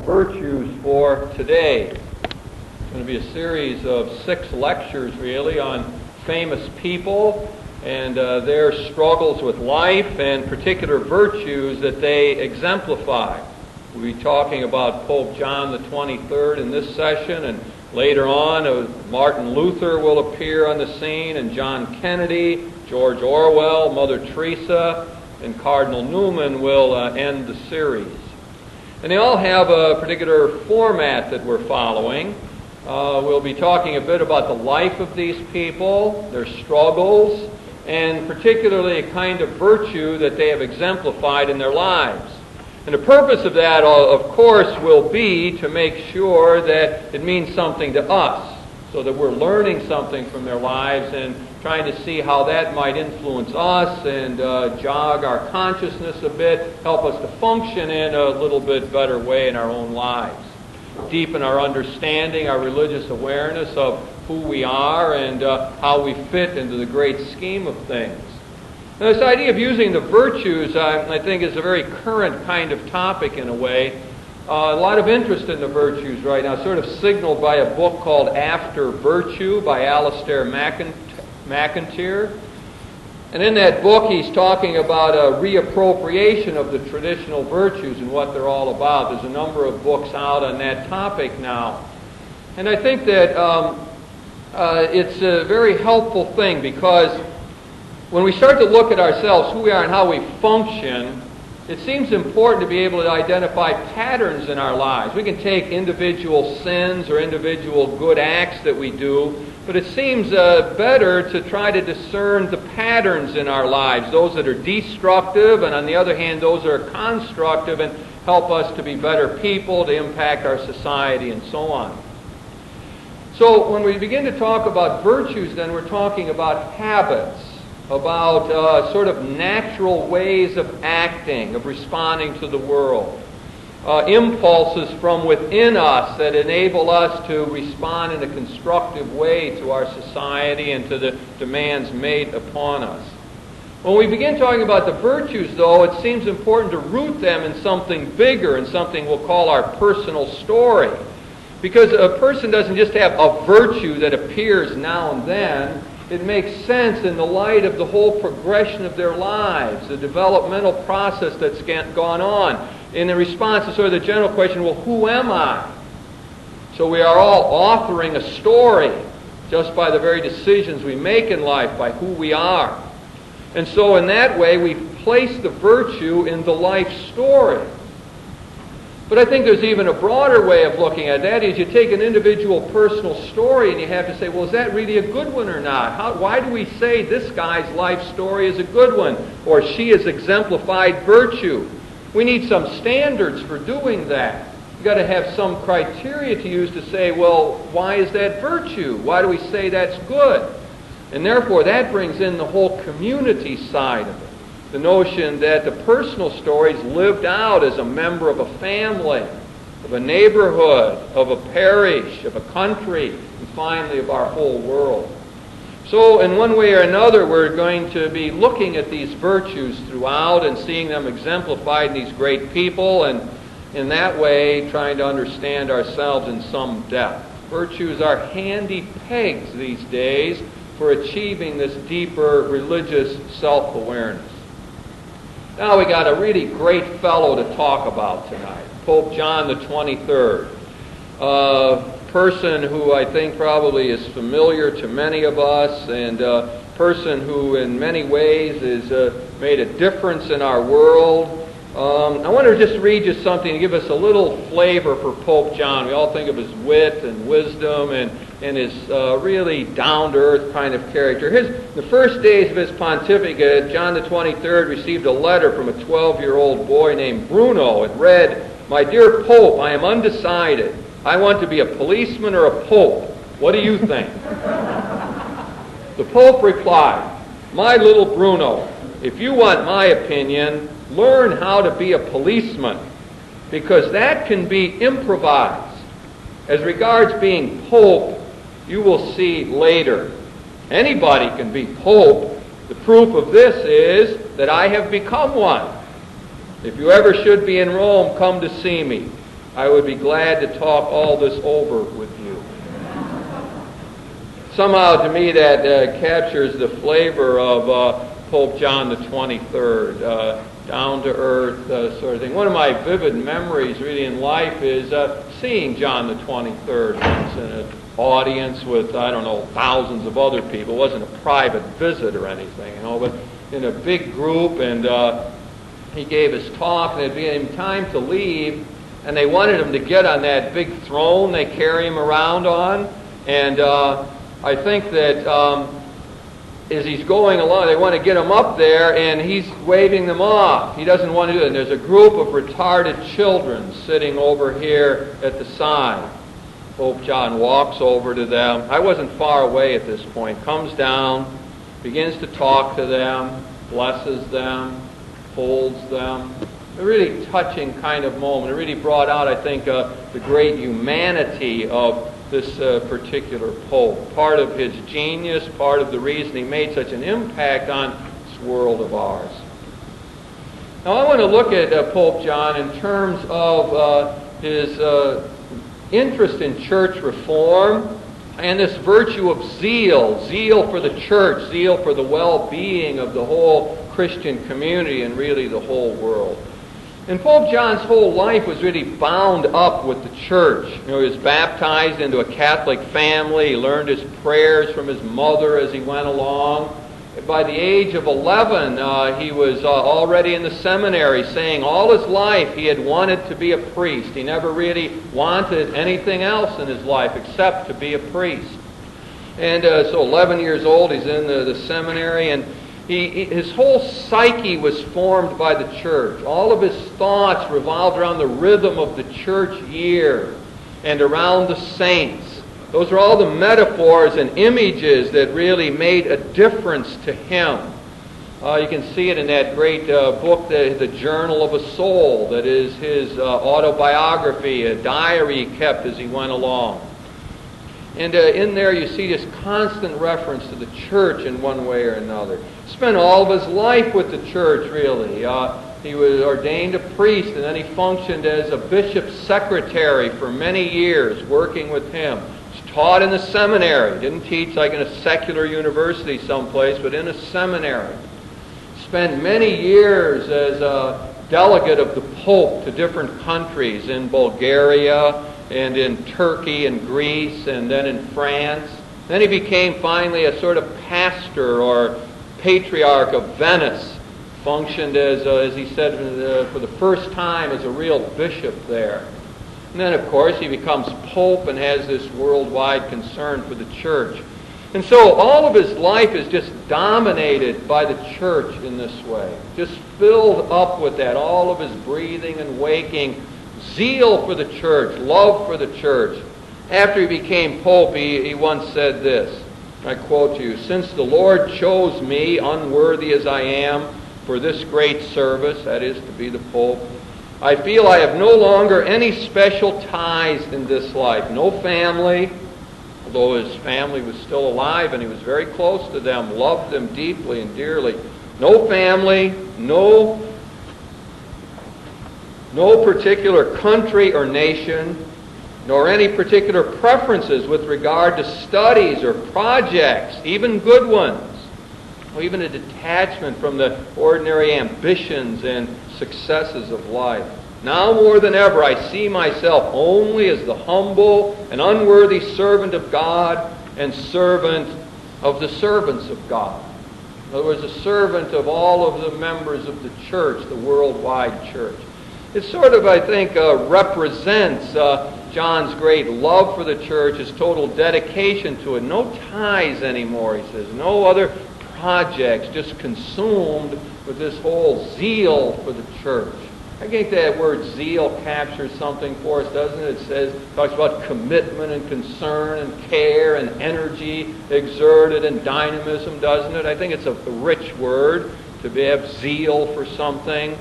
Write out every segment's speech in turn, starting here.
virtues for today. It's going to be a series of 6 lectures, really, on famous people and their struggles with life and particular virtues that they exemplify. We'll be talking about Pope John the 23rd in this session, and later on Martin Luther will appear on the scene, and John Kennedy, George Orwell, Mother Teresa, and Cardinal Newman will end the series. And they all have a particular format that we're following. We'll be talking a bit about the life of these people, their struggles, and particularly a kind of virtue that they have exemplified in their lives. And the purpose of that, of course, will be to make sure that it means something to us, so that we're learning something from their lives and trying to see how that might influence us and jog our consciousness a bit, help us to function in a little bit better way in our own lives, deepen our understanding, our religious awareness of who we are and how we fit into the great scheme of things. Now, this idea of using the virtues, I think, is a very current kind of topic in a way. A lot of interest in the virtues right now, sort of signaled by a book called After Virtue by Alistair McIntyre. And in that book, he's talking about a reappropriation of the traditional virtues and what they're all about. There's a number of books out on that topic now. And I think that it's a very helpful thing, because when we start to look at ourselves, who we are and how we function, it seems important to be able to identify patterns in our lives. We can take individual sins or individual good acts that we do, but it seems better to try to discern the patterns in our lives, those that are destructive, and on the other hand, those that are constructive and help us to be better people, to impact our society, and so on. So when we begin to talk about virtues, then we're talking about habits, about sort of natural ways of acting, of responding to the world. Impulses from within us that enable us to respond in a constructive way to our society and to the demands made upon us. When we begin talking about the virtues, though, it seems important to root them in something bigger, in something we'll call our personal story. Because a person doesn't just have a virtue that appears now and then. It makes sense in the light of the whole progression of their lives, the developmental process that's gone on, in the response to sort of the general question, well, who am I? So we are all authoring a story just by the very decisions we make in life, by who we are. And so in that way, we place the virtue in the life story. But I think there's even a broader way of looking at that. Is you take an individual personal story and you have to say, well, is that really a good one or not? Why do we say this guy's life story is a good one, or she has exemplified virtue? We need some standards for doing that. You've got to have some criteria to use to say, well, why is that virtue? Why do we say that's good? And therefore, that brings in the whole community side of it. The notion that the personal story is lived out as a member of a family, of a neighborhood, of a parish, of a country, and finally of our whole world. So in one way or another, we're going to be looking at these virtues throughout and seeing them exemplified in these great people, and in that way trying to understand ourselves in some depth. Virtues are handy pegs these days for achieving this deeper religious self-awareness. Now we got a really great fellow to talk about tonight, Pope John the 23rd. A person who I think probably is familiar to many of us, and a person who in many ways has made a difference in our world. I want to just read you something to give us a little flavor for Pope John. We all think of his wit and wisdom and his really down-to-earth kind of character. The first days of his pontificate, John the 23rd received a letter from a 12-year-old boy named Bruno. It read, "My dear Pope, I am undecided. I want to be a policeman or a pope. What do you think?" The Pope replied, "My little Bruno, if you want my opinion, learn how to be a policeman, because that can be improvised. As regards being pope, you will see later. Anybody can be pope. The proof of this is that I have become one. If you ever should be in Rome, come to see me. I would be glad to talk all this over with you. Somehow, to me, that captures the flavor of Pope John the 23rd, down-to-earth sort of thing. One of my vivid memories, really, in life is seeing John the 23rd once in an audience with, I don't know, thousands of other people. It wasn't a private visit or anything, but in a big group, and he gave his talk, and it became time to leave, and they wanted him to get on that big throne they carry him around on, and I think that as he's going along, they want to get him up there, and he's waving them off. He doesn't want to do it. And there's a group of retarded children sitting over here at the side. Pope John walks over to them. I wasn't far away at this point. Comes down, begins to talk to them, blesses them, holds them. A really touching kind of moment. It really brought out, I think, the great humanity of this particular pope. Part of his genius, part of the reason he made such an impact on this world of ours. Now I want to look at Pope John in terms of his interest in church reform and this virtue of zeal. Zeal for the church, zeal for the well-being of the whole Christian community and really the whole world. And Pope John's whole life was really bound up with the church. He was baptized into a Catholic family. He learned his prayers from his mother as he went along. By the age of 11, he was already in the seminary, saying all his life he had wanted to be a priest. He never really wanted anything else in his life except to be a priest. And so 11 years old, he's in the seminary, and his whole psyche was formed by the church. All of his thoughts revolved around the rhythm of the church year and around the saints. Those are all the metaphors and images that really made a difference to him. You can see it in that great book, The Journal of a Soul, that is his autobiography, a diary he kept as he went along. And in there you see this constant reference to the church in one way or another. Spent all of his life with the church, really. He was ordained a priest, and then he functioned as a bishop's secretary for many years, working with him. He was taught in the seminary. Didn't teach like in a secular university someplace, but in a seminary. Spent many years as a delegate of the Pope to different countries in Bulgaria, and in Turkey and Greece, and then in France. Then he became finally a sort of pastor or patriarch of Venice, functioned as he said, for the first time as a real bishop there. And then, of course, he becomes pope and has this worldwide concern for the church. And so all of his life is just dominated by the church in this way, just filled up with that, all of his breathing and waking. Zeal for the church, love for the church. After he became pope, he once said this, I quote you, "Since the Lord chose me, unworthy as I am, for this great service," that is, to be the pope, "I feel I have no longer any special ties in this life. No family," although his family was still alive and he was very close to them, loved them deeply and dearly. "No family, no particular country or nation, nor any particular preferences with regard to studies or projects, even good ones, or even a detachment from the ordinary ambitions and successes of life. Now more than ever I see myself only as the humble and unworthy servant of God and servant of the servants of God." In other words, a servant of all of the members of the church, the worldwide church. It sort of, I think, represents John's great love for the church, his total dedication to it. No ties anymore, he says. No other projects, just consumed with this whole zeal for the church. I think that word zeal captures something for us, doesn't it? It talks about commitment and concern and care and energy exerted and dynamism, doesn't it? I think it's a rich word to have zeal for something.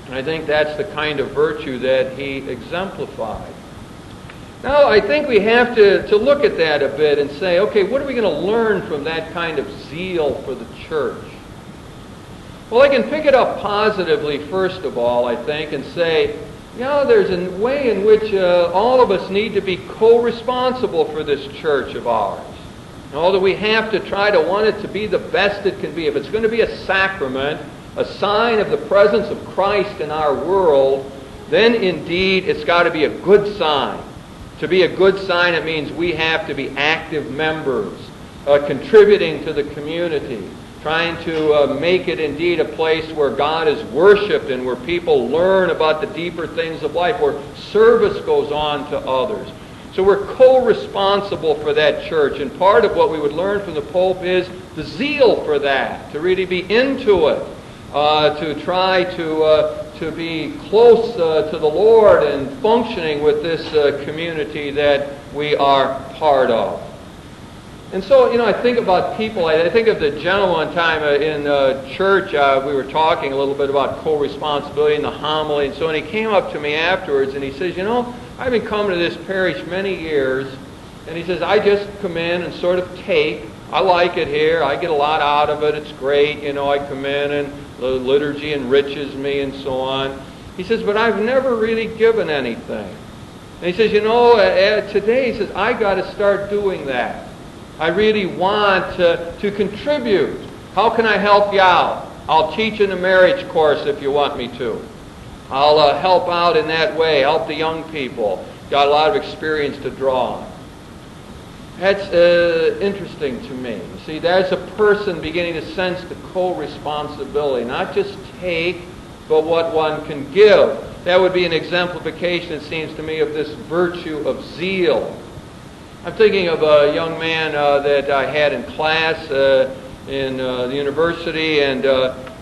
And I think that's the kind of virtue that he exemplified. Now, I think we have to look at that a bit and say, okay, what are we going to learn from that kind of zeal for the church? Well, I can pick it up positively, first of all, I think, and say there's a way in which all of us need to be co-responsible for this church of ours. That we have to try to want it to be the best it can be. If it's going to be a sacrament, a sign of the presence of Christ in our world, then indeed it's got to be a good sign. To be a good sign, it means we have to be active members, contributing to the community, trying to make it indeed a place where God is worshipped and where people learn about the deeper things of life, where service goes on to others. So we're co-responsible for that church, and part of what we would learn from the Pope is the zeal for that, to really be into it, to try to be close to the Lord and functioning with this community that we are part of. And so, I think about people. I think of the gentleman one time in church. We were talking a little bit about co-responsibility in the homily, and so he came up to me afterwards and he says, I've been coming to this parish many years, and he says, I just come in and sort of take. I like it here. I get a lot out of it. It's great. I come in and the liturgy enriches me and so on. He says, but I've never really given anything. And he says, today, he says, I got to start doing that. I really want to contribute. How can I help you out? I'll teach in a marriage course if you want me to. I'll help out in that way, help the young people. Got a lot of experience to draw on. That's interesting to me. See, there's a person beginning to sense the co-responsibility, not just take, but what one can give. That would be an exemplification, it seems to me, of this virtue of zeal. I'm thinking of a young man that I had in class in the university, and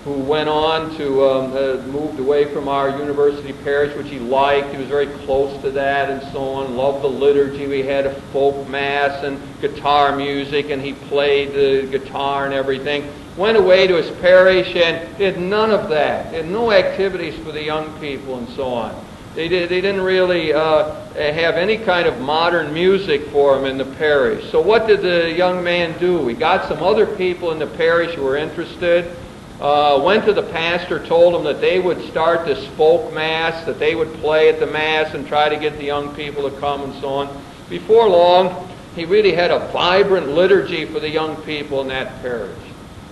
who went on to moved away from our university parish, which he liked. He was very close to that and so on. Loved the liturgy. We had a folk mass and guitar music, and he played the guitar and everything. Went away to his parish and did none of that. Did no activities for the young people and so on. They didn't really have any kind of modern music for him in the parish. So what did the young man do? He got some other people in the parish who were interested, went to the pastor, told him that they would start this folk mass, that they would play at the mass and try to get the young people to come and so on. Before long, he really had a vibrant liturgy for the young people in that parish.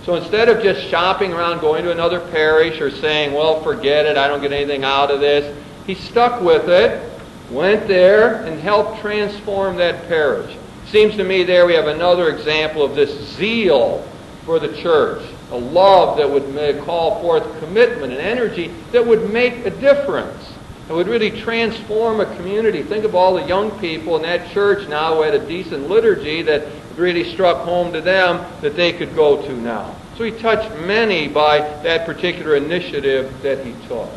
So instead of just shopping around, going to another parish or saying, well, forget it, I don't get anything out of this, he stuck with it, went there, and helped transform that parish. Seems to me there we have another example of this zeal for the church, a love that would call forth commitment and energy that would make a difference. It would really transform a community. Think of all the young people in that church now who had a decent liturgy that really struck home to them that they could go to now. So he touched many by that particular initiative that he took.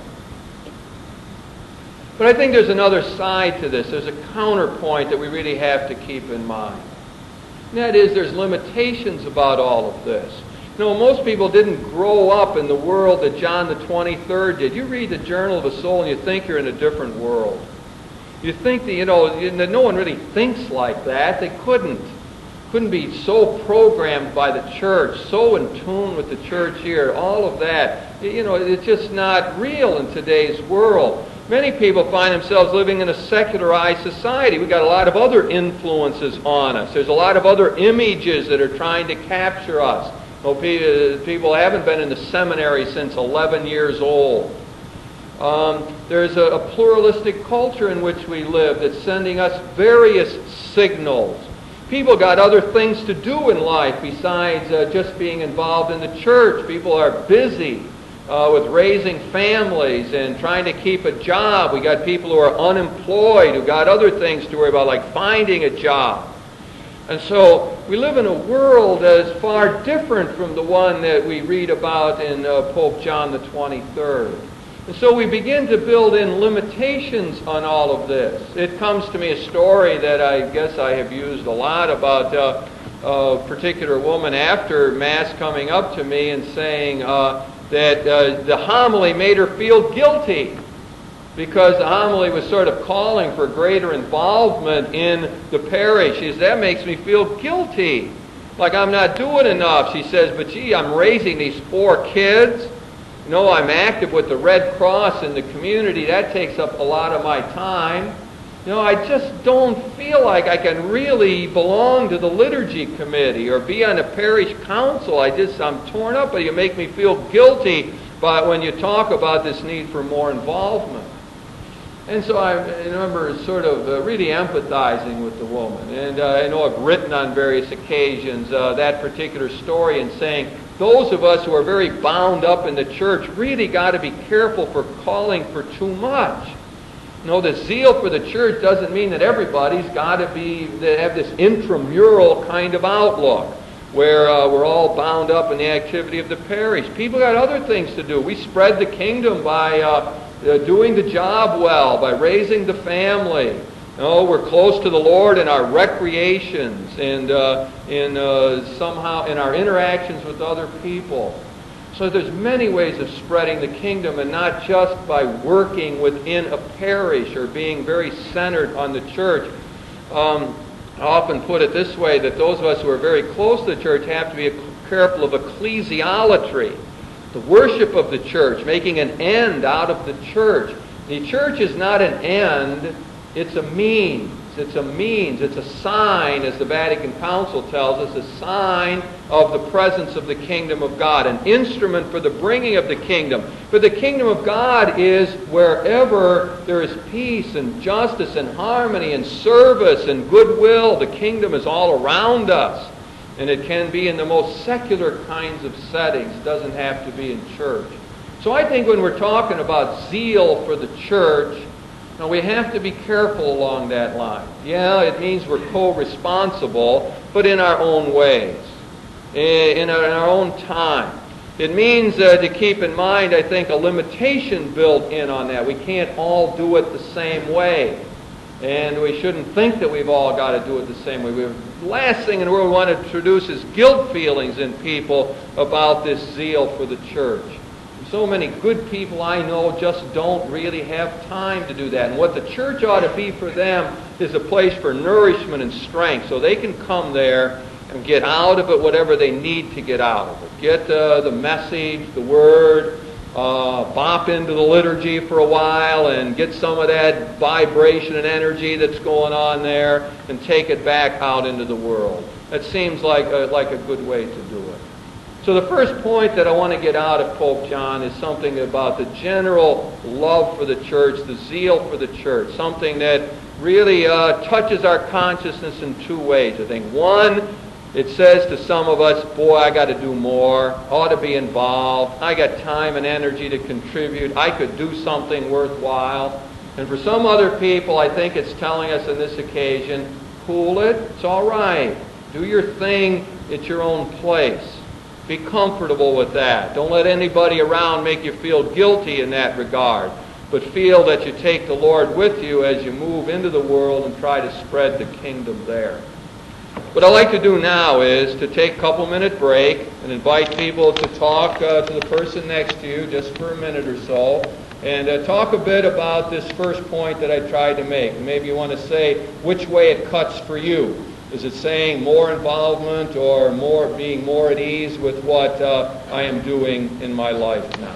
But I think there's another side to this. There's a counterpoint that we really have to keep in mind. And that is, there's limitations about all of this. Most people didn't grow up in the world that John the 23rd did. You read the Journal of a Soul and you think you're in a different world. You think that, no one really thinks like that. They couldn't be so programmed by the church, so in tune with the church here, all of that. It's just not real in today's world. Many people find themselves living in a secularized society. We've got a lot of other influences on us. There's a lot of other images that are trying to capture us. People haven't been in the seminary since 11 years old. There's a pluralistic culture in which we live that's sending us various signals. People got other things to do in life besides just being involved in the church. People are busy with raising families and trying to keep a job. We got people who are unemployed, who got other things to worry about, like finding a job. And so we live in a world that is far different from the one that we read about in Pope John the 23rd. And so we begin to build in limitations on all of this. It comes to me a story that I guess I have used a lot about a particular woman after Mass coming up to me and saying that the homily made her feel guilty because the homily was sort of calling for greater involvement in the parish. She says, that makes me feel guilty, like I'm not doing enough. She says, but gee, I'm raising these 4 kids. I'm active with the Red Cross in the community. That takes up a lot of my time. I just don't feel like I can really belong to the liturgy committee or be on a parish council. I'm torn up, but you make me feel guilty when you talk about this need for more involvement. And so I remember sort of really empathizing with the woman. And I know I've written on various occasions that particular story and saying, those of us who are very bound up in the church really got to be careful for calling for too much. The zeal for the church doesn't mean that everybody's got to have this intramural kind of outlook where we're all bound up in the activity of the parish. People got other things to do. We spread the kingdom by doing the job well, by raising the family. We're close to the Lord in our recreations and somehow in our interactions with other people. So there's many ways of spreading the kingdom, and not just by working within a parish or being very centered on the church. I often put it this way, that those of us who are very close to the church have to be careful of ecclesiolatry, the worship of the church, making an end out of the church. The church is not an end, it's a means. It's a means. It's a sign, as the Vatican Council tells us, a sign of the presence of the kingdom of God, an instrument for the bringing of the kingdom. For the kingdom of God is wherever there is peace and justice and harmony and service and goodwill. The kingdom is all around us. And it can be in the most secular kinds of settings. It doesn't have to be in church. So I think when we're talking about zeal for the church, now, we have to be careful along that line. Yeah, it means we're co-responsible, but in our own ways, in our own time. It means to keep in mind, I think, a limitation built in on that. We can't all do it the same way. And we shouldn't think that we've all got to do it the same way. The last thing in the world we want to introduce is guilt feelings in people about this zeal for the church. So many good people I know just don't really have time to do that. And what the church ought to be for them is a place for nourishment and strength, so they can come there and get out of it whatever they need to get out of it. Get the message, the word, bop into the liturgy for a while and get some of that vibration and energy that's going on there and take it back out into the world. That seems like a good way to do it. So the first point that I want to get out of Pope John is something about the general love for the church, the zeal for the church, something that really touches our consciousness in two ways, I think. One, it says to some of us, boy, I got to do more, ought to be involved, I got time and energy to contribute, I could do something worthwhile. And for some other people, I think it's telling us on this occasion, cool it, it's all right. Do your thing at your own place. Be comfortable with that. Don't let anybody around make you feel guilty in that regard, but feel that you take the Lord with you as you move into the world and try to spread the kingdom there. What I'd like to do now is to take a couple-minute break and invite people to talk to the person next to you just for a minute or so, and talk a bit about this first point that I tried to make. And maybe you want to say which way it cuts for you. Is it saying more involvement or being more at ease with what I am doing in my life now?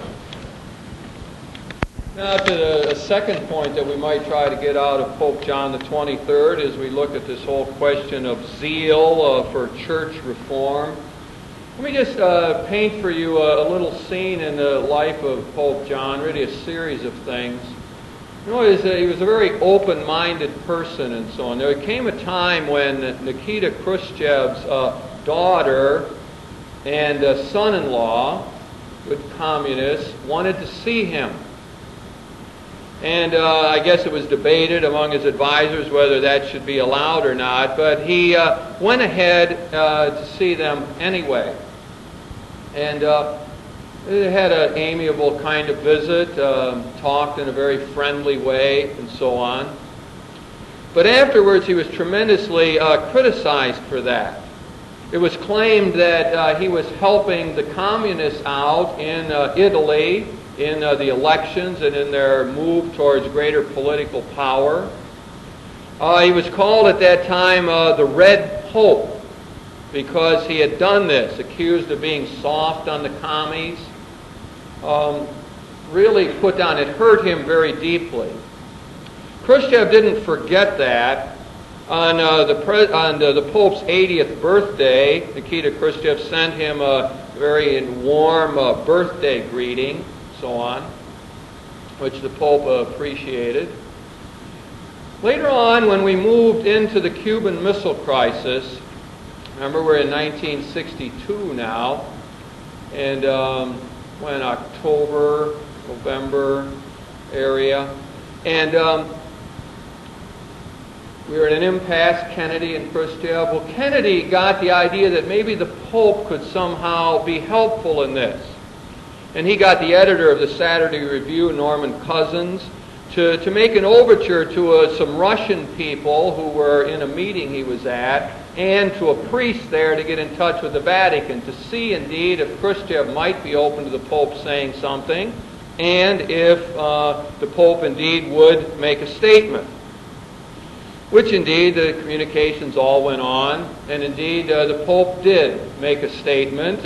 Now to the second point that we might try to get out of Pope John the 23rd as we look at this whole question of zeal for church reform. Let me just paint for you a little scene in the life of Pope John, really a series of things. He was a very open-minded person and so on. There came a time when Nikita Khrushchev's daughter and son-in-law, good communists, wanted to see him. And I guess it was debated among his advisors whether that should be allowed or not, but he went ahead to see them anyway. And they had an amiable kind of visit, talked in a very friendly way, and so on. But afterwards, he was tremendously criticized for that. It was claimed that he was helping the communists out in Italy in the elections and in their move towards greater political power. He was called at that time the Red Pope because he had done this, accused of being soft on the commies. really put down. It hurt him very deeply. Khrushchev didn't forget that. On the Pope's 80th birthday, Nikita Khrushchev sent him a very warm birthday greeting, so on, which the Pope appreciated. Later on, when we moved into the Cuban Missile Crisis, remember we're in 1962 now, and when October, November area, and we were in an impasse, Kennedy and Khrushchev. Well, Kennedy got the idea that maybe the Pope could somehow be helpful in this. And he got the editor of the Saturday Review, Norman Cousins, to make an overture to some Russian people who were in a meeting he was at, and to a priest there to get in touch with the Vatican to see indeed if Khrushchev might be open to the Pope saying something, and if the Pope indeed would make a statement. Which indeed the communications all went on, and indeed the Pope did make a statement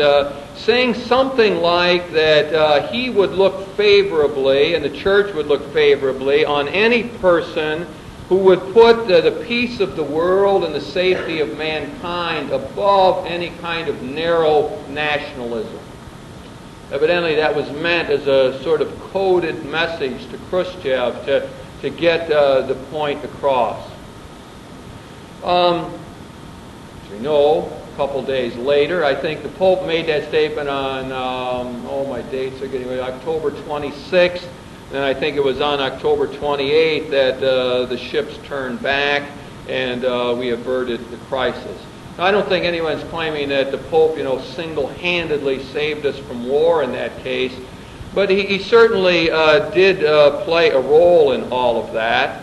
saying something like that he would look favorably, and the Church would look favorably, on any person who would put the peace of the world and the safety of mankind above any kind of narrow nationalism. Evidently that was meant as a sort of coded message to Khrushchev to get the point across. As we know, a couple days later, I think the Pope made that statement on, my dates are getting ready, October 26th, and I think it was on October 28th that the ships turned back and we averted the crisis. Now, I don't think anyone's claiming that the Pope, single-handedly saved us from war in that case, but he certainly did play a role in all of that.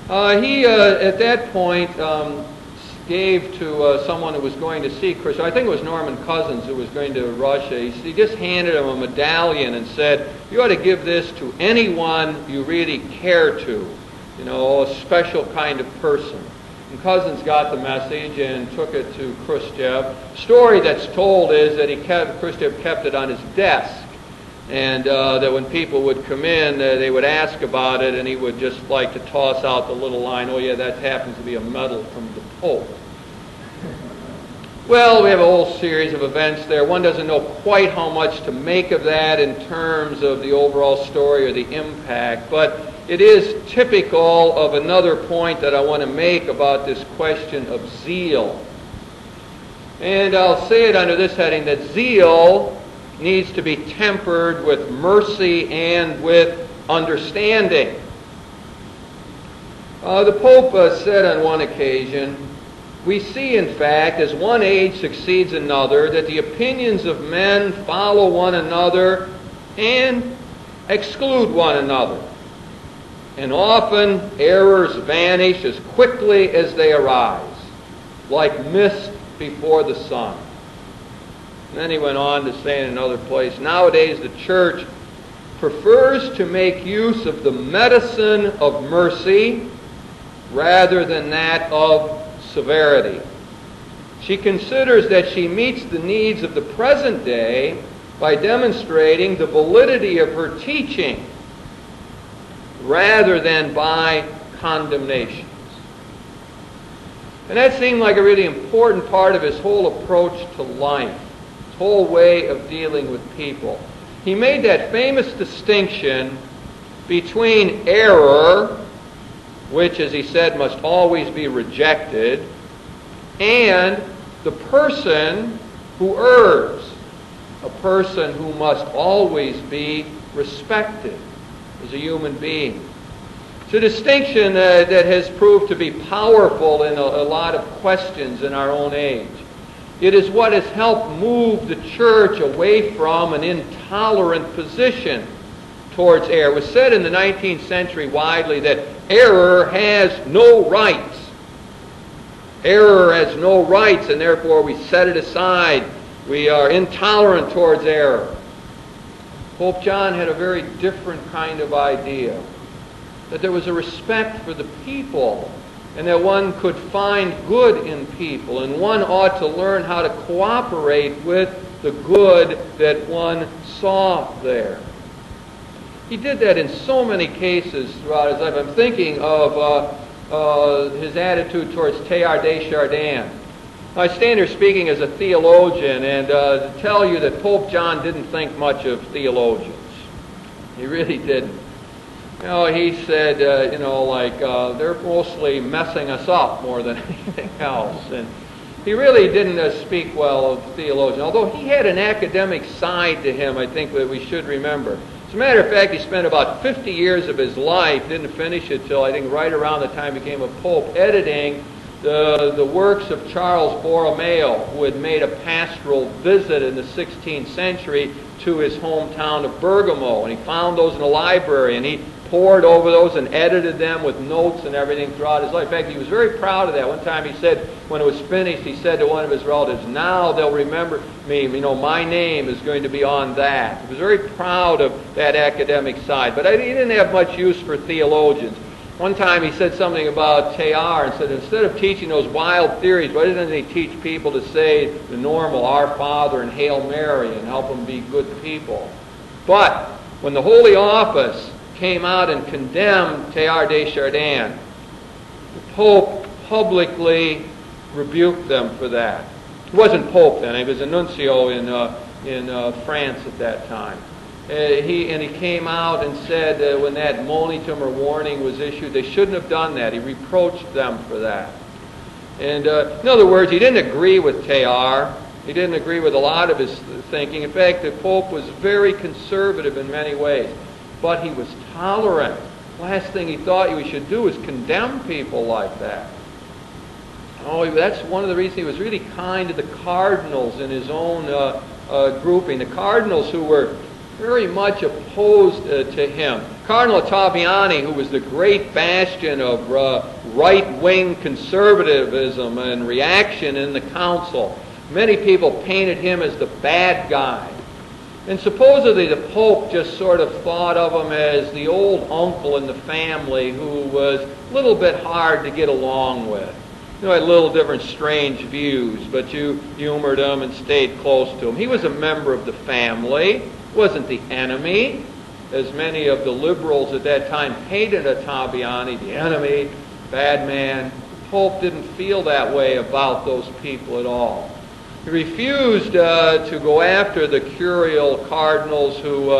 He, at that point, gave to someone who was going to see Khrushchev, I think it was Norman Cousins who was going to Russia, he just handed him a medallion and said, you ought to give this to anyone you really care to, a special kind of person. And Cousins got the message and took it to Khrushchev. The story that's told is that Khrushchev kept it on his desk, and that when people would come in, they would ask about it, and he would just like to toss out the little line, oh yeah, that happens to be a medal from the Pope. Well, we have a whole series of events there. One doesn't know quite how much to make of that in terms of the overall story or the impact, but it is typical of another point that I want to make about this question of zeal. And I'll say it under this heading, that zeal needs to be tempered with mercy and with understanding. The Pope said on one occasion, we see, in fact, as one age succeeds another, that the opinions of men follow one another and exclude one another. And often errors vanish as quickly as they arise, like mist before the sun. And then he went on to say in another place, nowadays the Church prefers to make use of the medicine of mercy rather than that of severity. She considers that she meets the needs of the present day by demonstrating the validity of her teaching rather than by condemnations. And that seemed like a really important part of his whole approach to life, his whole way of dealing with people. He made that famous distinction between error, which, as he said, must always be rejected, and the person who errs, a person who must always be respected as a human being. It's a distinction that has proved to be powerful in a lot of questions in our own age. It is what has helped move the Church away from an intolerant position towards error. It was said in the 19th century widely that error has no rights. Error has no rights, and therefore we set it aside. We are intolerant towards error. Pope John had a very different kind of idea, that there was a respect for the people, and that one could find good in people, and one ought to learn how to cooperate with the good that one saw there. He did that in so many cases throughout his life. I'm thinking of his attitude towards Teilhard de Chardin. I stand here speaking as a theologian and to tell you that Pope John didn't think much of theologians. He really didn't. He said, they're mostly messing us up more than anything else. And he really didn't speak well of theologians, although he had an academic side to him, I think, that we should remember. As a matter of fact, he spent about 50 years of his life, didn't finish it till I think right around the time he became a pope, editing the works of Charles Borromeo, who had made a pastoral visit in the 16th century to his hometown of Bergamo. And he found those in a library, and he pored over those and edited them with notes and everything throughout his life. In fact, he was very proud of that. One time he said, when it was finished, he said to one of his relatives, "Now they'll remember me. My name is going to be on that." He was very proud of that academic side. But he didn't have much use for theologians. One time he said something about Teilhard and said, instead of teaching those wild theories, why doesn't he teach people to say the normal Our Father and Hail Mary and help them be good people? But when the Holy Office came out and condemned Teilhard de Chardin, the Pope publicly rebuked them for that. He wasn't Pope then. He was a nuncio in France at that time. He came out and said when that monitum or warning was issued, they shouldn't have done that. He reproached them for that. And in other words, he didn't agree with Teilhard. He didn't agree with a lot of his thinking. In fact, the Pope was very conservative in many ways. But he was tolerant. Last thing he thought we should do is condemn people like that. That's one of the reasons he was really kind to the cardinals in his own grouping. The cardinals who were very much opposed to him. Cardinal Ottaviani, who was the great bastion of right-wing conservatism and reaction in the council, many people painted him as the bad guy. And supposedly the Pope just sort of thought of him as the old uncle in the family who was a little bit hard to get along with. Had little different strange views, but you humored him and stayed close to him. He was a member of the family, wasn't the enemy, as many of the liberals at that time hated Ottaviani, the enemy, bad man. The Pope didn't feel that way about those people at all. He refused to go after the curial cardinals who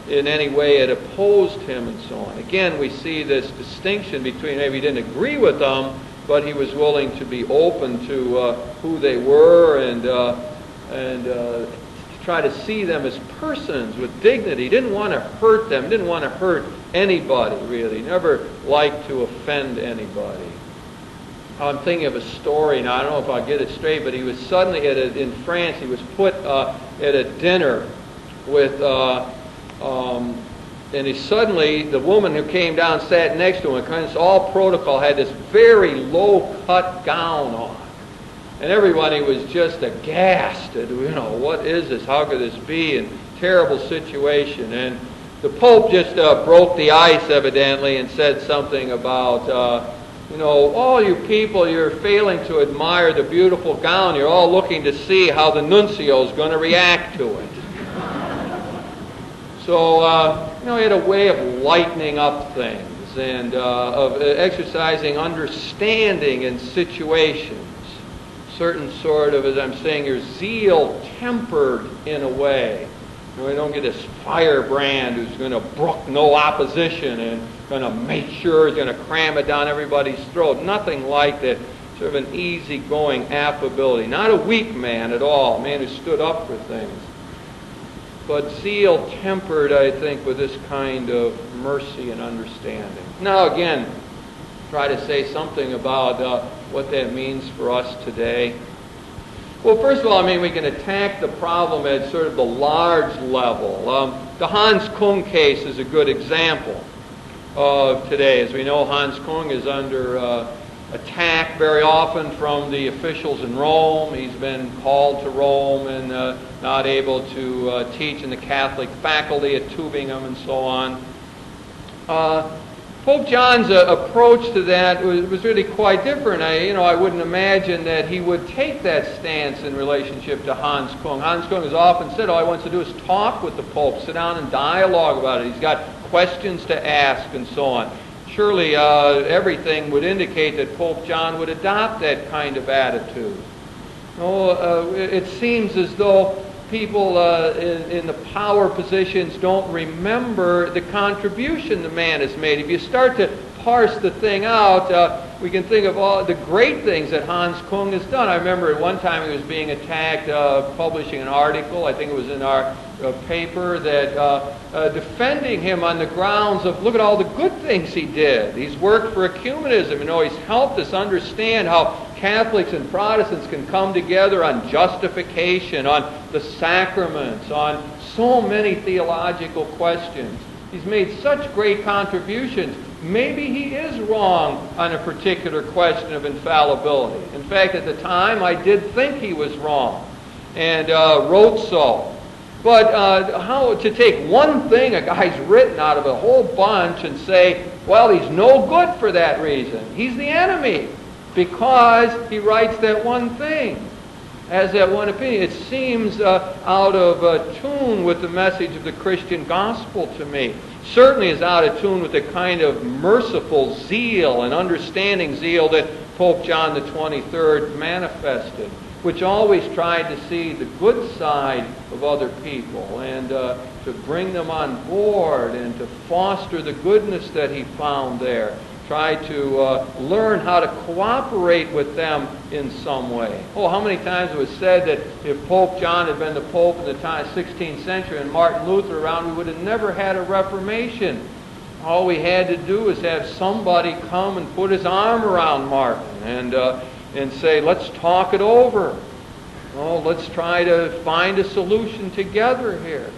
in any way had opposed him and so on. Again, we see this distinction between maybe he didn't agree with them, but he was willing to be open to who they were and to try to see them as persons with dignity. He didn't want to hurt them. He didn't want to hurt anybody, really. He never liked to offend anybody. I'm thinking of a story now. I don't know if I'll get it straight, but he was suddenly in France. He was put at a dinner with, and the woman who came down sat next to him. Against all protocol, had this very low-cut gown on, and everybody was just aghast at, what is this? How could this be? And terrible situation. And the Pope just broke the ice, evidently, and said something about. All you people, you're failing to admire the beautiful gown. You're all looking to see how the nuncio is going to react to it. So, he had a way of lightening up things and of exercising understanding in situations. Certain sort of, as I'm saying, your zeal tempered in a way. We don't get this firebrand who's going to brook no opposition and going to make sure he's going to cram it down everybody's throat. Nothing like that. Sort of an easygoing affability. Not a weak man at all, a man who stood up for things. But zeal tempered, I think, with this kind of mercy and understanding. Now again, try to say something about what that means for us today. Well, first of all, we can attack the problem at sort of the large level. The Hans Kung case is a good example of today. As we know, Hans Kung is under attack very often from the officials in Rome. He's been called to Rome and not able to teach in the Catholic faculty at Tübingen and so on. Pope John's approach to that was really quite different. I wouldn't imagine that he would take that stance in relationship to Hans Kung. Hans Kung has often said, all he wants to do is talk with the Pope, sit down and dialogue about it. He's got questions to ask and so on. Surely everything would indicate that Pope John would adopt that kind of attitude. It seems as though people in the power positions don't remember the contribution the man has made. If you start to parse the thing out, we can think of all the great things that Hans Kung has done. I remember at one time he was being attacked, publishing an article, I think it was in our paper, that defending him on the grounds of, look at all the good things he did. He's worked for ecumenism. He's helped us understand how Catholics and Protestants can come together on justification, on the sacraments, on so many theological questions. He's made such great contributions. Maybe he is wrong on a particular question of infallibility. In fact, at the time, I did think he was wrong and wrote so. But how to take one thing a guy's written out of a whole bunch and say, well, he's no good for that reason. He's the enemy because he writes that one thing, has that one opinion. It seems out of tune with the message of the Christian gospel to me. Certainly is out of tune with the kind of merciful zeal and understanding zeal that Pope John the 23rd manifested, which always tried to see the good side of other people and to bring them on board and to foster the goodness that he found there. Try to learn how to cooperate with them in some way. How many times it was said that if Pope John had been the Pope in the 16th century and Martin Luther around, we would have never had a Reformation. All we had to do was have somebody come and put his arm around Martin and say, let's talk it over. Let's try to find a solution together here.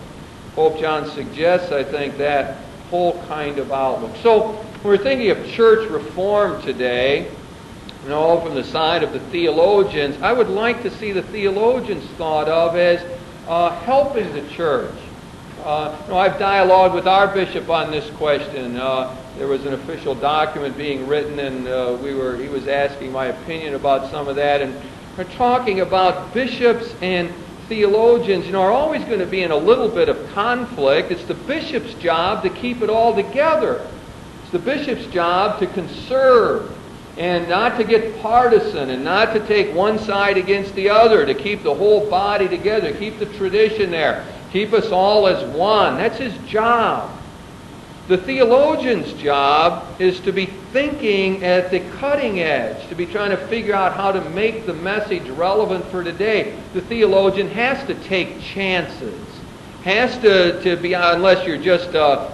Pope John suggests, I think, that whole kind of outlook. So, we're thinking of church reform today, from the side of the theologians. I would like to see the theologians thought of as helping the church. I've dialogued with our bishop on this question. There was an official document being written, and he was asking my opinion about some of that. And we're talking about bishops and theologians, are always going to be in a little bit of conflict. It's the bishop's job to keep it all together. It's the bishop's job to conserve and not to get partisan and not to take one side against the other, to keep the whole body together, keep the tradition there, keep us all as one. That's his job. The theologian's job is to be thinking at the cutting edge, to be trying to figure out how to make the message relevant for today. The theologian has to take chances, has to be, unless you're just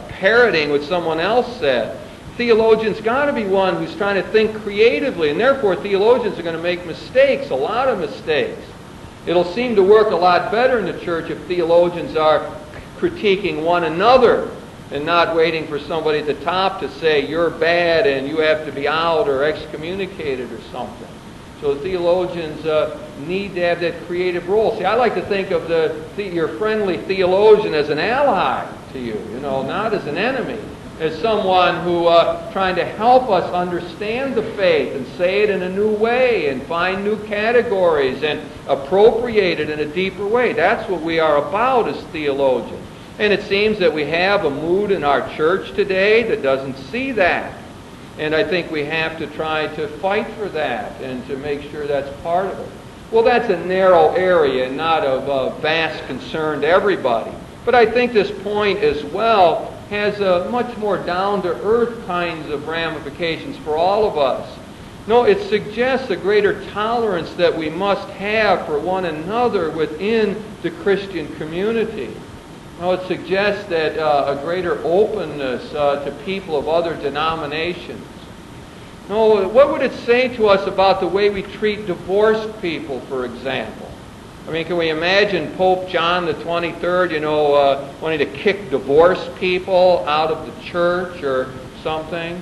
parroting what someone else said. Theologian's got to be one who's trying to think creatively, and therefore theologians are going to make mistakes, a lot of mistakes. It'll seem to work a lot better in the church if theologians are critiquing one another and not waiting for somebody at the top to say, you're bad and you have to be out or excommunicated or something. So theologians need to have that creative role. See, I like to think of your friendly theologian as an ally to you, not as an enemy, as someone who trying to help us understand the faith and say it in a new way and find new categories and appropriate it in a deeper way. That's what we are about as theologians. And it seems that we have a mood in our church today that doesn't see that. And I think we have to try to fight for that and to make sure that's part of it. Well, that's a narrow area, not of vast concern to everybody. But I think this point as well has a much more down-to-earth kinds of ramifications for all of us. No, it suggests a greater tolerance that we must have for one another within the Christian community. No, it suggests that a greater openness to people of other denominations. No, what would it say to us about the way we treat divorced people, for example? I mean, can we imagine Pope John the 23rd, wanting to kick divorced people out of the church or something?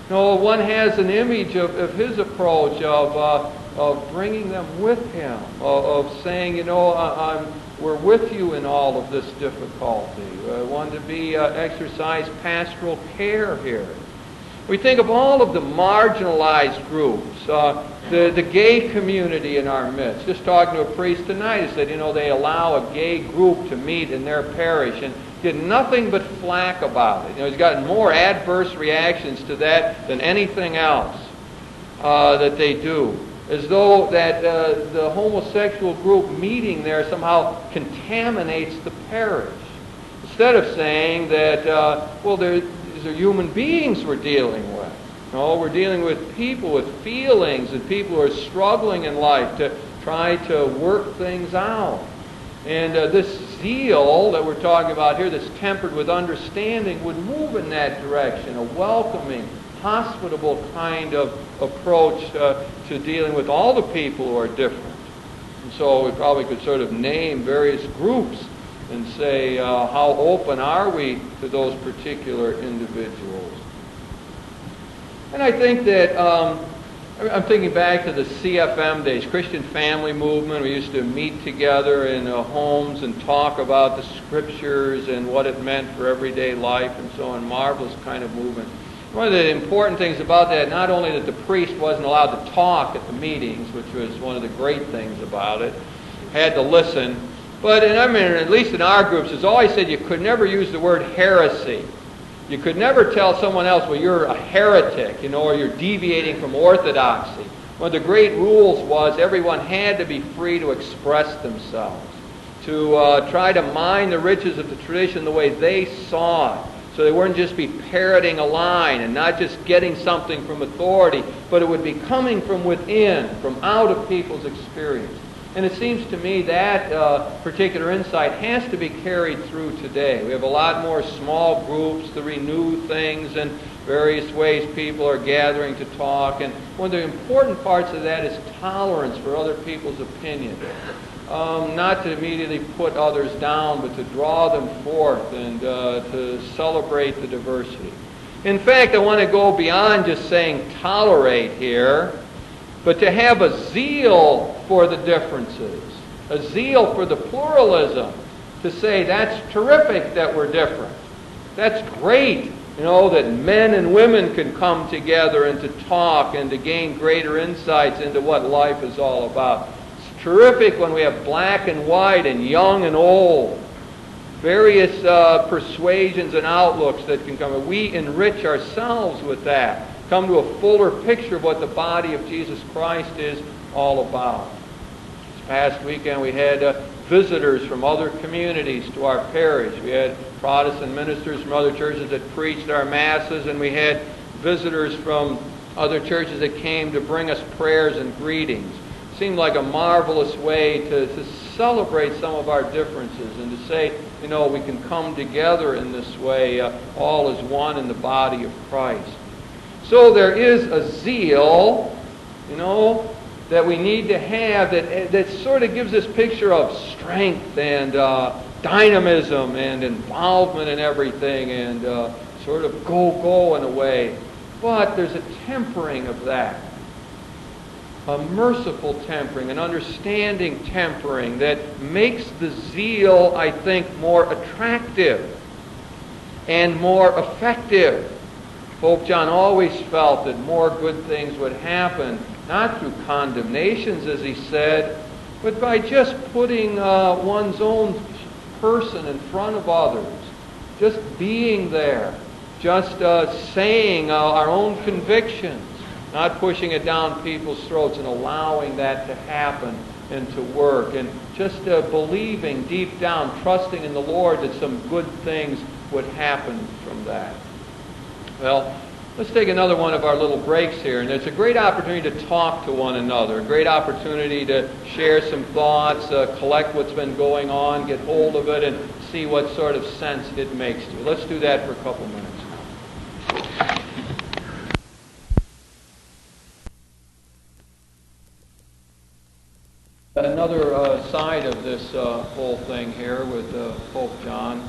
No, one has an image of his approach of bringing them with him, of saying, we're with you in all of this difficulty. One to be exercise pastoral care here. We think of all of the marginalized groups, the gay community in our midst. Just talking to a priest tonight, he said, they allow a gay group to meet in their parish and get nothing but flack about it. He's gotten more adverse reactions to that than anything else that they do. As though that the homosexual group meeting there somehow contaminates the parish. Instead of saying that, these are human beings we're dealing with. No, we're dealing with people with feelings and people who are struggling in life to try to work things out. And this zeal that we're talking about here that's tempered with understanding would move in that direction, a welcoming, hospitable kind of approach to dealing with all the people who are different. And so we probably could sort of name various groups and say, how open are we to those particular individuals? And I think that, I'm thinking back to the CFM days, Christian Family Movement. We used to meet together in homes and talk about the Scriptures and what it meant for everyday life and so on. Marvelous kind of movement. One of the important things about that, not only that the priest wasn't allowed to talk at the meetings, which was one of the great things about it, had to listen, but at least in our groups, it's always said you could never use the word heresy. You could never tell someone else, well, you're a heretic, or you're deviating from orthodoxy. One of the great rules was everyone had to be free to express themselves, to try to mine the riches of the tradition the way they saw it. So they wouldn't just be parroting a line and not just getting something from authority, but it would be coming from within, from out of people's experience. And it seems to me that particular insight has to be carried through today. We have a lot more small groups to renew things and various ways people are gathering to talk. And one of the important parts of that is tolerance for other people's opinion. Not to immediately put others down, but to draw them forth and to celebrate the diversity. In fact, I want to go beyond just saying tolerate here, but to have a zeal for the differences, a zeal for the pluralism, to say that's terrific that we're different. That's great, that men and women can come together and to talk and to gain greater insights into what life is all about. It's terrific when we have black and white and young and old, various persuasions and outlooks that can come. We enrich ourselves with that. Come to a fuller picture of what the body of Jesus Christ is all about. This past weekend we had visitors from other communities to our parish. We had Protestant ministers from other churches that preached our masses, and we had visitors from other churches that came to bring us prayers and greetings. It seemed like a marvelous way to celebrate some of our differences and to say, we can come together in this way, all as one in the body of Christ. So there is a zeal, that we need to have that sort of gives this picture of strength and dynamism and involvement in everything and sort of go in a way. But there's a tempering of that, a merciful tempering, an understanding tempering that makes the zeal, I think, more attractive and more effective. Pope John always felt that more good things would happen, not through condemnations, as he said, but by just putting one's own person in front of others, just being there, just saying our own convictions, not pushing it down people's throats and allowing that to happen and to work, and just believing deep down, trusting in the Lord that some good things would happen from that. Well, let's take another one of our little breaks here, and it's a great opportunity to talk to one another, a great opportunity to share some thoughts, collect what's been going on, get hold of it, and see what sort of sense it makes to you. Let's do that for a couple minutes. Another side of this whole thing here with Pope John.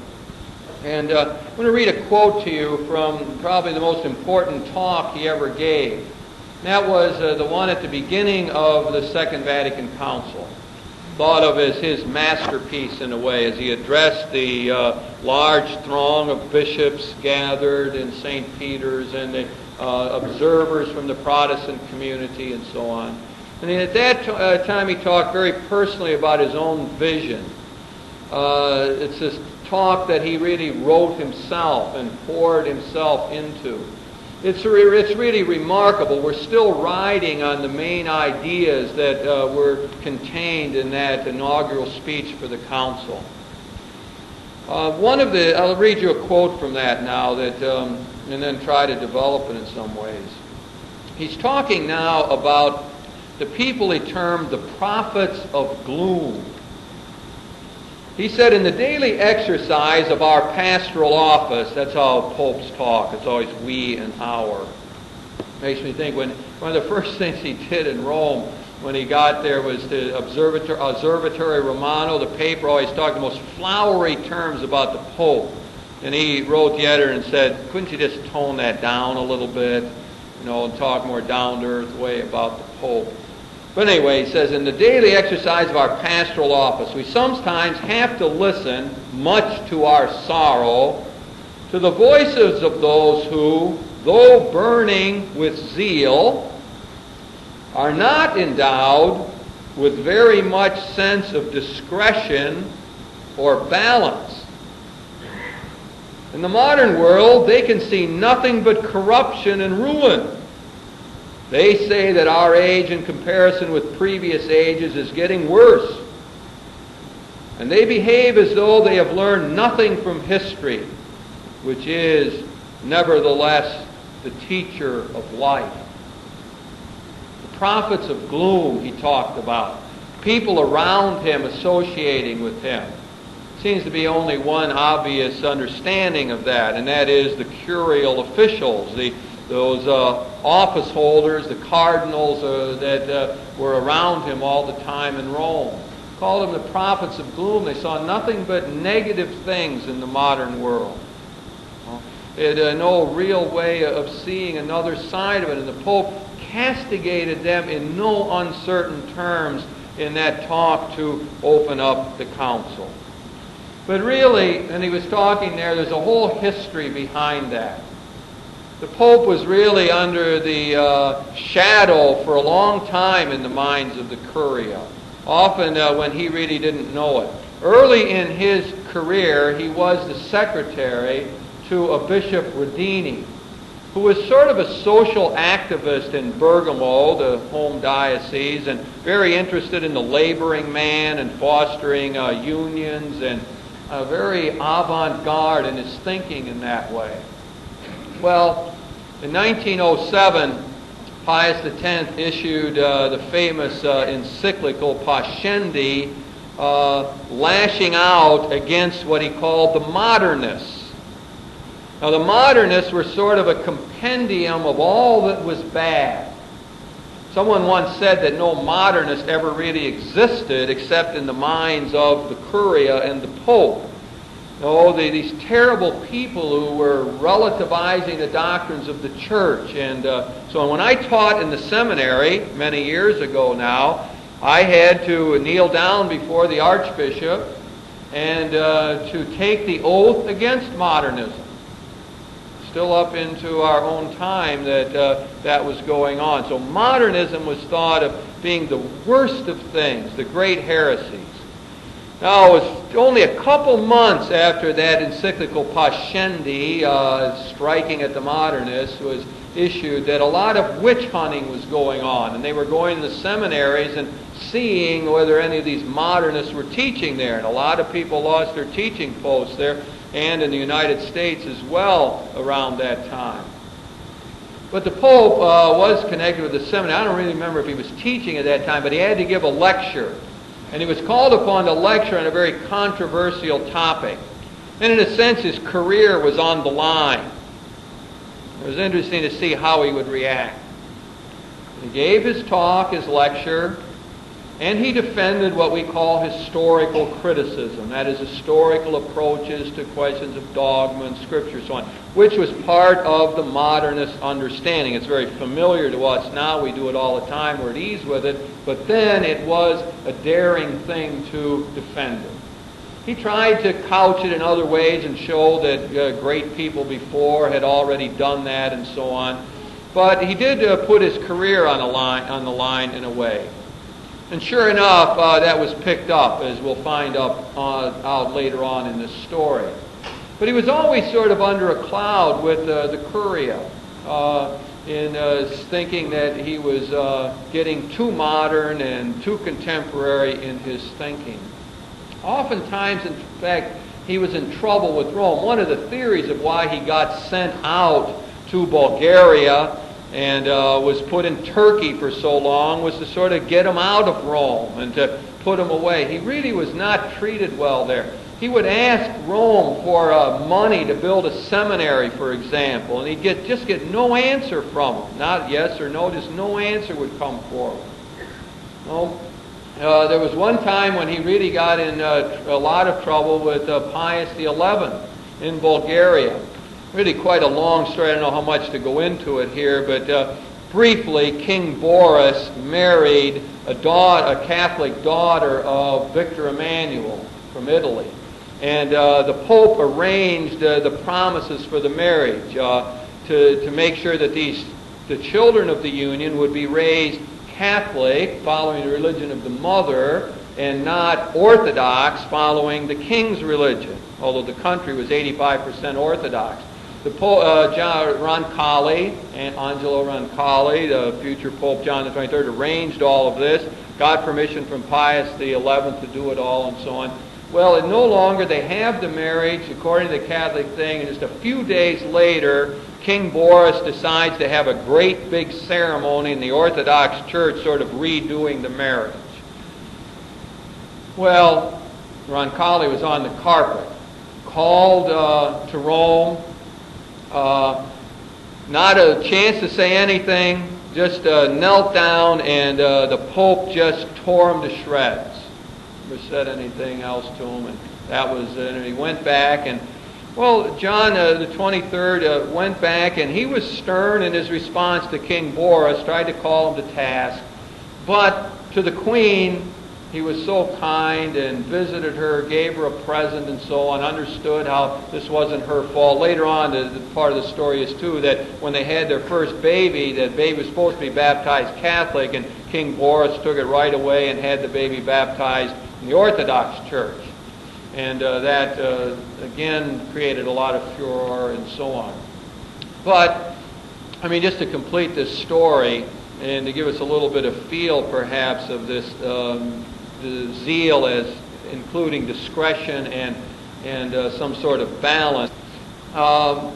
And I'm going to read a quote to you from probably the most important talk he ever gave. And that was the one at the beginning of the Second Vatican Council. Thought of as his masterpiece in a way, as he addressed the large throng of bishops gathered in St. Peter's, and they observers from the Protestant community and so on. And at that time he talked very personally about his own vision. It's this talk that he really wrote himself and poured himself into. It's really remarkable. We're still riding on the main ideas that were contained in that inaugural speech for the council. I'll read you a quote from that now, and then try to develop it in some ways. He's talking now about the people he termed the prophets of gloom. He said, in the daily exercise of our pastoral office, that's how popes talk, it's always we and our. Makes me think, one of the first things he did in Rome when he got there was the Observatory Romano. The paper always talked the most flowery terms about the Pope. And he wrote the editor and said, couldn't you just tone that down a little bit, and talk more down-to-earth way about the Pope? But anyway, he says, in the daily exercise of our pastoral office, we sometimes have to listen, much to our sorrow, to the voices of those who, though burning with zeal, are not endowed with very much sense of discretion or balance. In the modern world, they can see nothing but corruption and ruin. They say that our age, in comparison with previous ages, is getting worse. And they behave as though they have learned nothing from history, which is, nevertheless, the teacher of life. The prophets of gloom he talked about. People around him associating with him. Seems to be only one obvious understanding of that, and that is the curial officials, those office holders, the cardinals that were around him all the time in Rome. Called them the prophets of gloom. They saw nothing but negative things in the modern world. They had no real way of seeing another side of it, and the Pope castigated them in no uncertain terms in that talk to open up the council. But really, and he was talking there's a whole history behind that. The Pope was really under the shadow for a long time in the minds of the Curia, often when he really didn't know it. Early in his career, he was the secretary to a Bishop Radini, who was sort of a social activist in Bergamo, the home diocese, and very interested in the laboring man and fostering unions, and very avant-garde in his thinking in that way. Well, in 1907, Pius X issued the famous encyclical Pascendi, lashing out against what he called the modernists. Now, the modernists were sort of a compendium of all that was bad. Someone once said that no modernist ever really existed except in the minds of the Curia and the Pope. No, these terrible people who were relativizing the doctrines of the church. And so when I taught in the seminary many years ago now, I had to kneel down before the Archbishop and to take the oath against modernism. Still up into our own time that was going on. So modernism was thought of being the worst of things, the great heresies. Now, it was only a couple months after that encyclical Pascendi, striking at the modernists, was issued, that a lot of witch hunting was going on. And they were going to the seminaries and seeing whether any of these modernists were teaching there. And a lot of people lost their teaching posts there, and in the United States as well around that time. But the Pope was connected with the seminary. I don't really remember if he was teaching at that time, but he had to give a lecture. And he was called upon to lecture on a very controversial topic. And in a sense, his career was on the line. It was interesting to see how he would react. He gave his talk, his lecture, and he defended what we call historical criticism. That is, historical approaches to questions of dogma and scripture and so on, which was part of the modernist understanding. It's very familiar to us now. We do it all the time. We're at ease with it. But then it was a daring thing to defend it. He tried to couch it in other ways and show that great people before had already done that and so on. But he did put his career on the line in a way. And sure enough, that was picked up, as we'll find out later on in this story. But he was always sort of under a cloud with the Curia, in thinking that he was getting too modern and too contemporary in his thinking. Oftentimes, in fact, he was in trouble with Rome. One of the theories of why he got sent out to Bulgaria and was put in Turkey for so long was to sort of get him out of Rome and to put him away. He really was not treated well there. He would ask Rome for money to build a seminary, for example, and he'd just get no answer from them. Not yes or no, just no answer would come forward. There was one time when he really got in a lot of trouble with Pius XI in Bulgaria. Really quite a long story. I don't know how much to go into it here, but briefly, King Boris married a Catholic daughter of Victor Emmanuel from Italy. And the Pope arranged the promises for the marriage to make sure that the children of the union would be raised Catholic, following the religion of the mother, and not Orthodox, following the king's religion, although the country was 85% Orthodox. The Pope, Roncalli, and Angelo Roncalli, the future Pope John the 23rd, arranged all of this, got permission from Pius XI to do it all, and so on. Well, and no longer they have the marriage according to the Catholic thing, and just a few days later, King Boris decides to have a great big ceremony in the Orthodox Church, sort of redoing the marriage. Well, Roncalli was on the carpet, called to Rome, not a chance to say anything, just knelt down, and the Pope just tore him to shreds. Never said anything else to him, and that was it. And he went back, and well, John the 23rd went back, and he was stern in his response to King Boris, tried to call him to task, but to the Queen, he was so kind and visited her, gave her a present and so on, understood how this wasn't her fault. Later on, the part of the story is too that when they had their first baby, that baby was supposed to be baptized Catholic, and King Boris took it right away and had the baby baptized in the Orthodox Church. And that, again, created a lot of furor and so on. But, I mean, just to complete this story and to give us a little bit of feel, perhaps, of this the zeal as including discretion and some sort of balance. So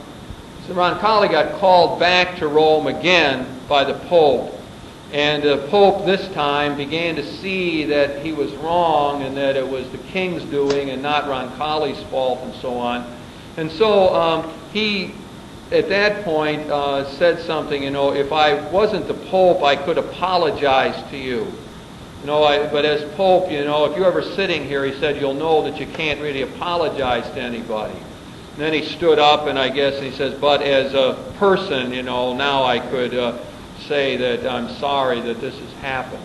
Roncalli got called back to Rome again by the Pope. And the Pope this time began to see that he was wrong and that it was the king's doing and not Roncalli's fault and so on. And so he, at that point, said something, if I wasn't the Pope, I could apologize to you. But as Pope, if you're ever sitting here, he said, you'll know that you can't really apologize to anybody. And then he stood up, and I guess he says, but as a person, now I could say that I'm sorry that this has happened.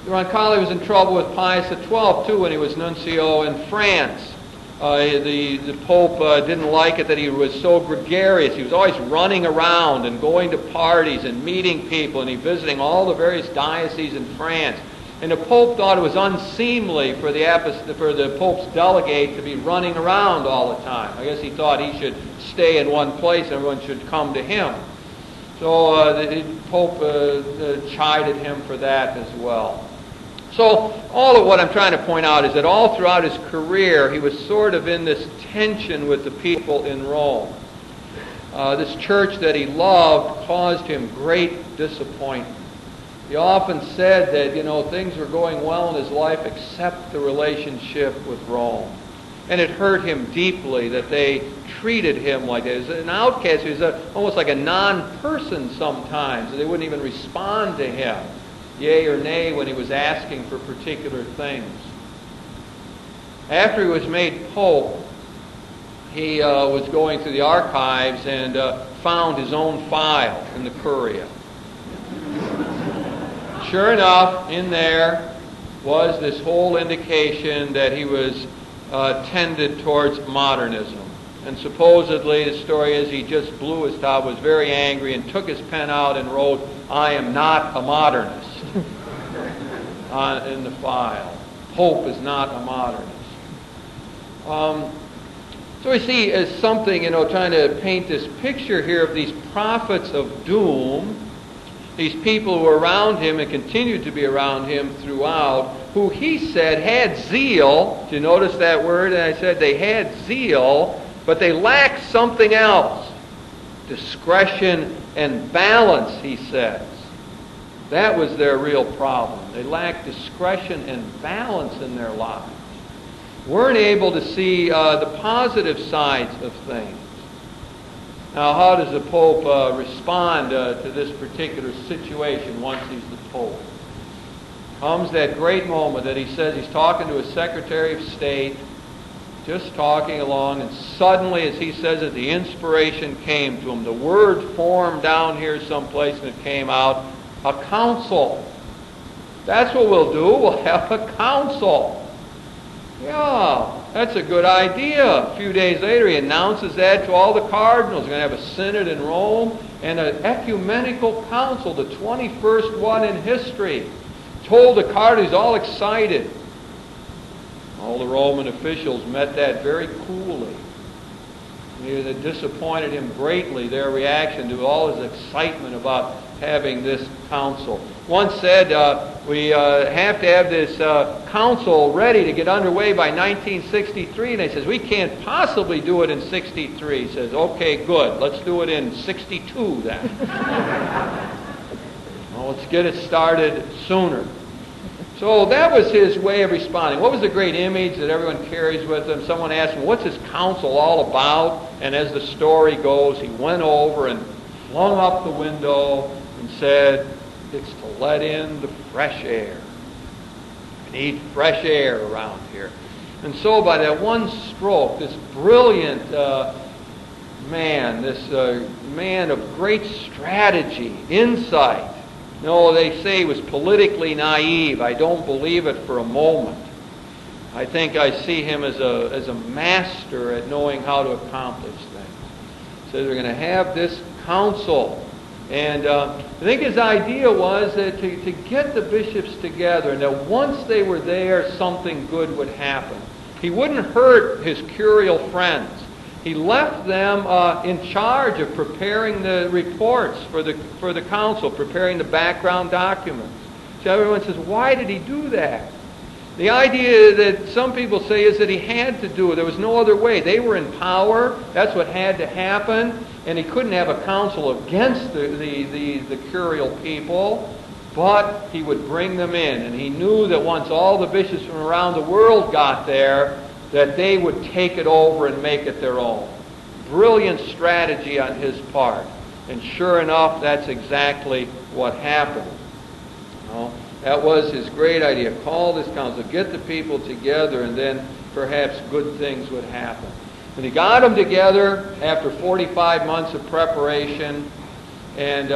Roncalli was in trouble with Pius XII, too, when he was nuncio in France. The Pope didn't like it that he was so gregarious. He was always running around and going to parties and meeting people, and he visiting all the various dioceses in France. And the Pope thought it was unseemly for the Pope's delegate to be running around all the time. I guess he thought he should stay in one place and everyone should come to him. So the Pope chided him for that as well. So all of what I'm trying to point out is that all throughout his career, he was sort of in this tension with the people in Rome. This church that he loved caused him great disappointment. He often said that, things were going well in his life except the relationship with Rome. And it hurt him deeply that they treated him like that. As an outcast, he was almost like a non-person sometimes. They wouldn't even respond to him, yea or nay, when he was asking for particular things. After he was made Pope, he was going through the archives and found his own file in the Curia. Sure enough, in there was this whole indication that he was tended towards modernism. And supposedly, the story is he just blew his top, was very angry, and took his pen out and wrote, "I am not a modernist," in the file. Pope is not a modernist. So we see as something, trying to paint this picture here of these prophets of doom, these people who were around him and continued to be around him throughout, who he said had zeal. Did you notice that word? And I said they had zeal, but they lacked something else. Discretion and balance, he says. That was their real problem. They lacked discretion and balance in their lives. Weren't able to see the positive sides of things. Now, how does the Pope respond to this particular situation once he's the Pope? Comes that great moment that he says he's talking to his Secretary of State, just talking along, and suddenly, as he says it, the inspiration came to him. The word formed down here someplace, and it came out, a council. That's what we'll do. We'll have a council. Yeah, that's a good idea. A few days later, he announces that to all the cardinals. We're going to have a synod in Rome and an ecumenical council, the 21st one in history. Told the cardinals, all excited. All the Roman officials met that very coolly. It disappointed him greatly, their reaction to all his excitement about having this council. One said, we have to have this council ready to get underway by 1963. And he says, we can't possibly do it in 63. He says, okay, good. Let's do it in 62 then. Well, let's get it started sooner. So that was his way of responding. What was the great image that everyone carries with them? Someone asked him, what's his council all about? And as the story goes, he went over and flung up the window and said, it's to let in the fresh air. We need fresh air around here. And so by that one stroke, this brilliant man, this man of great strategy, insight. No, they say he was politically naive. I don't believe it for a moment. I think I see him as a master at knowing how to accomplish things. So they're going to have this council. And I think his idea was that to get the bishops together, and that once they were there, something good would happen. He wouldn't hurt his curial friends. He left them in charge of preparing the reports for the council, preparing the background documents. So everyone says, why did he do that? The idea that some people say is that he had to do it. There was no other way. They were in power. That's what had to happen. And he couldn't have a council against the curial people. But he would bring them in. And he knew that once all the bishops from around the world got there, that they would take it over and make it their own. Brilliant strategy on his part. And sure enough, that's exactly what happened. That was his great idea. Call this council, get the people together, and then perhaps good things would happen. And he got them together after 45 months of preparation and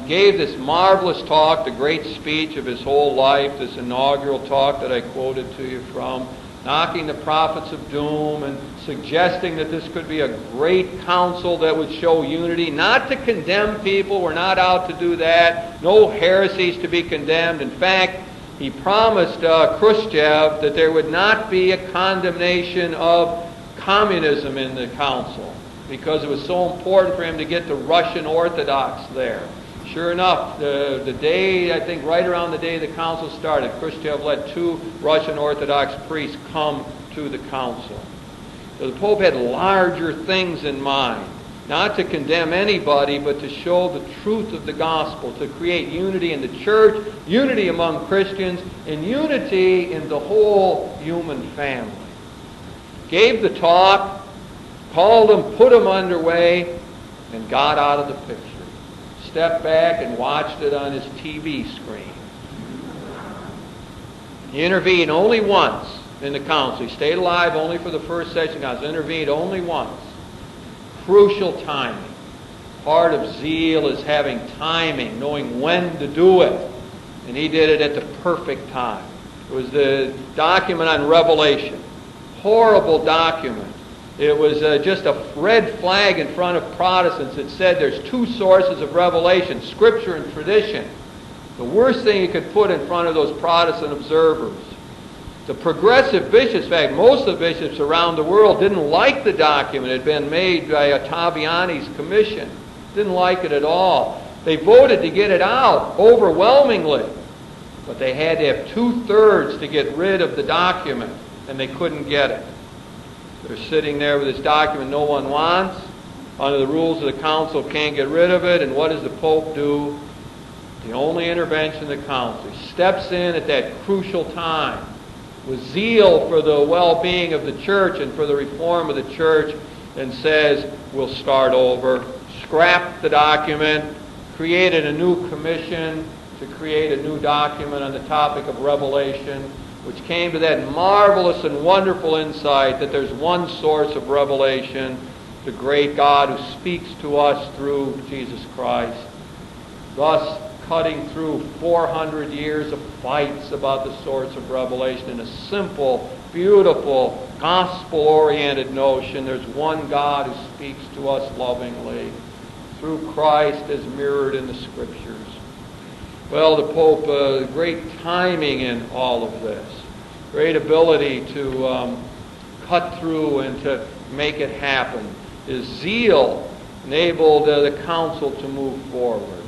gave this marvelous talk, the great speech of his whole life, this inaugural talk that I quoted to you from, knocking the prophets of doom and suggesting that this could be a great council that would show unity, not to condemn people. We're not out to do that. No heresies to be condemned. In fact, he promised Khrushchev that there would not be a condemnation of communism in the council because it was so important for him to get the Russian Orthodox there. Sure enough, the day, I think right around the day the council started, Khrushchev let 2 Russian Orthodox priests come to the council. So the Pope had larger things in mind, not to condemn anybody, but to show the truth of the gospel, to create unity in the church, unity among Christians, and unity in the whole human family. Gave the talk, called them, put them underway, and got out of the picture. Stepped back and watched it on his TV screen. He intervened only once in the council. He stayed alive only for the first session of council. Intervened only once. Crucial timing. Part of zeal is having timing, knowing when to do it. And he did it at the perfect time. It was the document on Revelation. Horrible document. It was just a red flag in front of Protestants that said there's two sources of revelation, Scripture and tradition. The worst thing you could put in front of those Protestant observers. The progressive bishops, in fact, most of the bishops around the world didn't like the document. It had been made by Ottaviani's commission. Didn't like it at all. They voted to get it out overwhelmingly. But they had to have 2/3 to get rid of the document, and they couldn't get it. They're sitting there with this document no one wants. Under the rules of the council, can't get rid of it. And what does the Pope do? The only intervention of the council. He steps in at that crucial time with zeal for the well-being of the church and for the reform of the church, and says, we'll start over. Scrapped the document, created a new commission to create a new document on the topic of Revelation, which came to that marvelous and wonderful insight that there's one source of revelation, the great God who speaks to us through Jesus Christ, thus cutting through 400 years of fights about the source of revelation in a simple, beautiful, gospel-oriented notion. There's one God who speaks to us lovingly through Christ as mirrored in the Scriptures. Well, the Pope, great timing in all of this, great ability to cut through and to make it happen. His zeal enabled the council to move forward.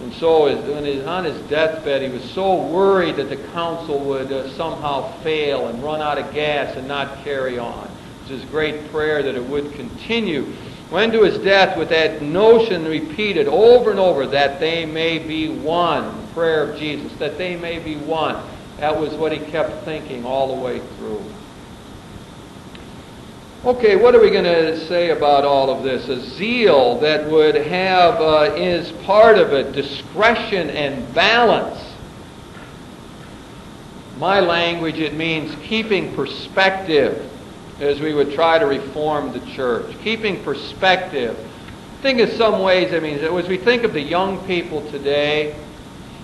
And so when he was on his deathbed, he was so worried that the council would somehow fail and run out of gas and not carry on. It was his great prayer that it would continue. Went to his death with that notion repeated over and over, that they may be one, the prayer of Jesus, that they may be one. That was what he kept thinking all the way through. Okay, what are we going to say about all of this? A zeal that would have as part of it discretion and balance. My language, it means keeping perspective as we would try to reform the church. Keeping perspective. I think in some ways, as we think of the young people today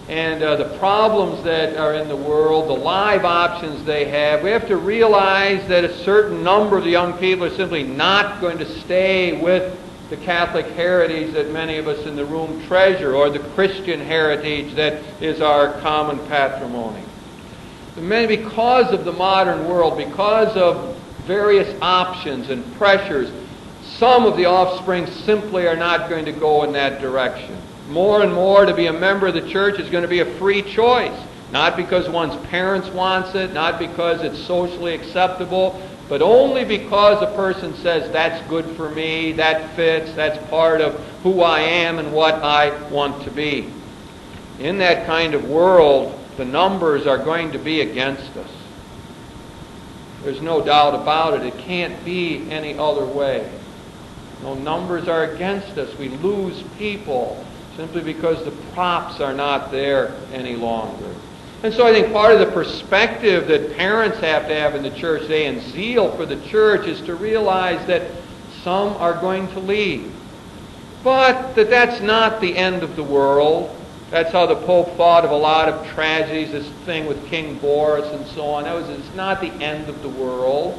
and the problems that are in the world, the live options they have, we have to realize that a certain number of the young people are simply not going to stay with the Catholic heritage that many of us in the room treasure, or the Christian heritage that is our common patrimony. Because of the modern world, because of various options and pressures, some of the offspring simply are not going to go in that direction. More and more, to be a member of the church is going to be a free choice. Not because one's parents wants it, not because it's socially acceptable, but only because a person says, that's good for me, that fits, that's part of who I am and what I want to be. In that kind of world, the numbers are going to be against us. There's no doubt about it. It can't be any other way. No, numbers are against us. We lose people simply because the props are not there any longer. And so I think part of the perspective that parents have to have in the church today, and zeal for the church, is to realize that some are going to leave. But that's not the end of the world. That's how the Pope thought of a lot of tragedies, this thing with King Boris and so on. It's not the end of the world.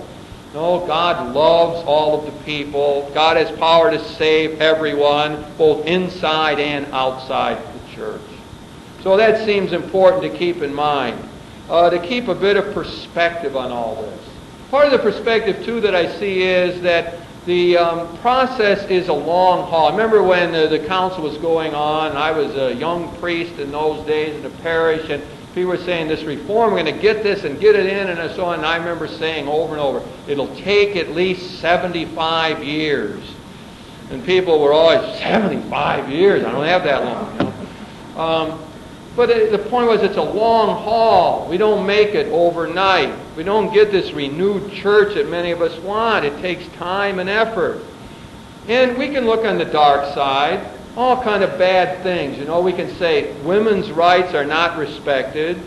No, God loves all of the people. God has power to save everyone, both inside and outside the church. So that seems important to keep in mind, to keep a bit of perspective on all this. Part of the perspective, too, that I see is that the process is a long haul. I remember when the council was going on, I was a young priest in those days in the parish, and people were saying, this reform, we're going to get this and get it in, and so on. And I remember saying over and over, it'll take at least 75 years. And people were always, 75 years? I don't have that long. But the point was, it's a long haul. We don't make it overnight. We don't get this renewed church that many of us want. It takes time and effort. And we can look on the dark side, all kind of bad things. We can say women's rights are not respected.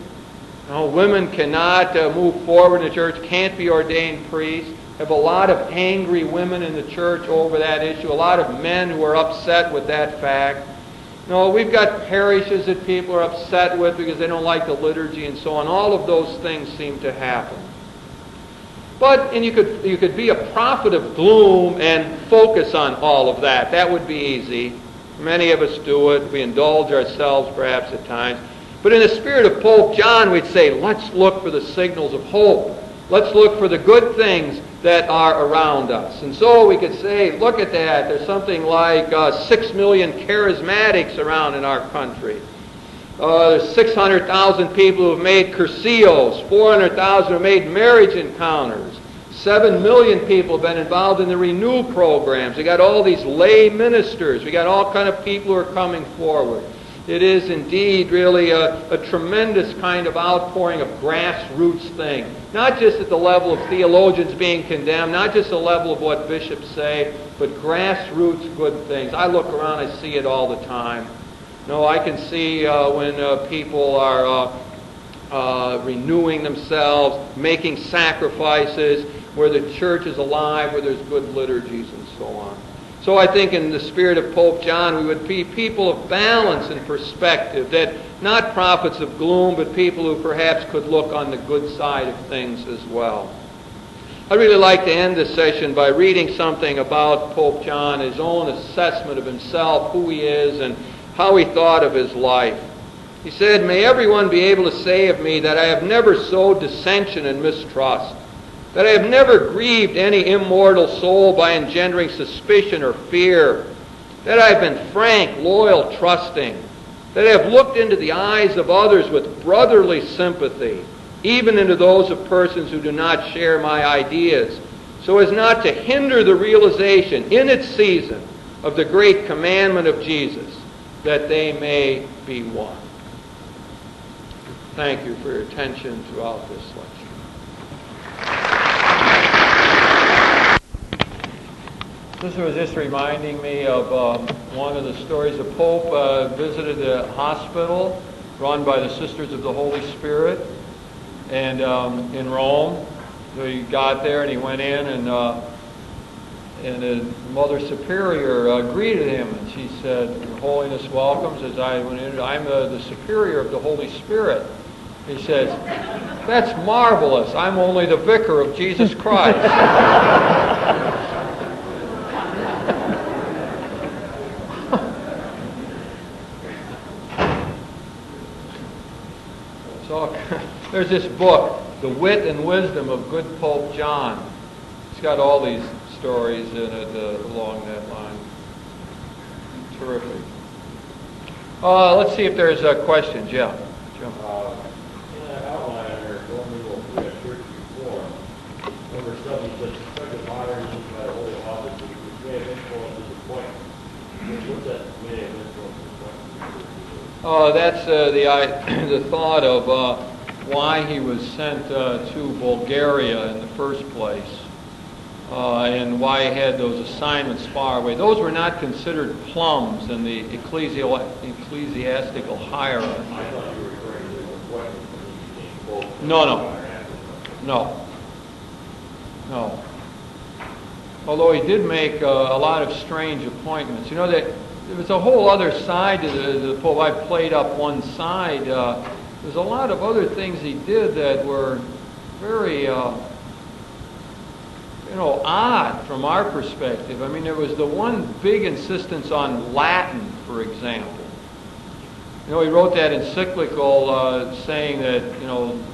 Women cannot move forward in the church, can't be ordained priests. Have a lot of angry women in the church over that issue, a lot of men who are upset with that fact. We've got parishes that people are upset with because they don't like the liturgy and so on. All of those things seem to happen. And you could be a prophet of gloom and focus on all of that. That would be easy. Many of us do it. We indulge ourselves perhaps at times. But in the spirit of Pope John, we'd say, let's look for the signals of hope. Let's look for the good things that are around us. And so we could say, look at that. There's something like 6 million charismatics around in our country. There's 600,000 people who have made cursillos, 400,000 who have made marriage encounters, 7 million people have been involved in the Renew programs. We got all these lay ministers. We got all kind of people who are coming forward. It is indeed really a tremendous kind of outpouring of grassroots thing. Not just at the level of theologians being condemned, not just the level of what bishops say, but grassroots good things. I look around, I see it all the time. I can see when people are renewing themselves, making sacrifices, where the church is alive, where there's good liturgies and so on. So I think in the spirit of Pope John, we would be people of balance and perspective, that not prophets of gloom, but people who perhaps could look on the good side of things as well. I'd really like to end this session by reading something about Pope John, his own assessment of himself, who he is, and how he thought of his life. He said, "May everyone be able to say of me that I have never sowed dissension and mistrust, that I have never grieved any immortal soul by engendering suspicion or fear, that I have been frank, loyal, trusting, that I have looked into the eyes of others with brotherly sympathy, even into those of persons who do not share my ideas, so as not to hinder the realization in its season of the great commandment of Jesus, that they may be one." Thank you for your attention throughout this lecture. This was just reminding me of one of the stories. The Pope visited a hospital run by the Sisters of the Holy Spirit, and in Rome. So he got there and he went in, and the Mother Superior greeted him, and she said, "Your Holiness, welcome." Says, "I'm the Superior of the Holy Spirit." He says, "That's marvelous. I'm only the Vicar of Jesus Christ." So there's this book, The Wit and Wisdom of Good Pope John. It's got all these stories in it along that line. Terrific. Let's see if there's questions. Yeah. Jim. In that outline there, going to go through that church reform, number 7 says, "Second modernism by the Holy Office, which may have influenced his appointment." What's that may have influenced his appointment? That's the thought of why he was sent to Bulgaria in the first place, and why he had those assignments far away. Those were not considered plums in the ecclesiastical hierarchy. I thought you were referring to the appointment when he became Pope. No. Although he did make a lot of strange appointments. You know that there was a whole other side to the Pope. I played up one side. There's a lot of other things he did that were very, odd from our perspective. I mean, there was the one big insistence on Latin, for example. He wrote that encyclical saying that,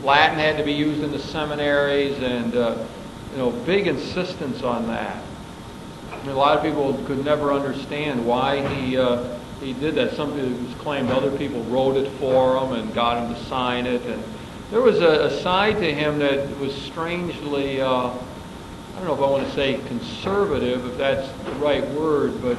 Latin had to be used in the seminaries, and, big insistence on that. I mean, a lot of people could never understand why he did that. Some people claimed other people wrote it for him and got him to sign it. And there was a side to him that was strangely, I don't know if I want to say conservative, if that's the right word, but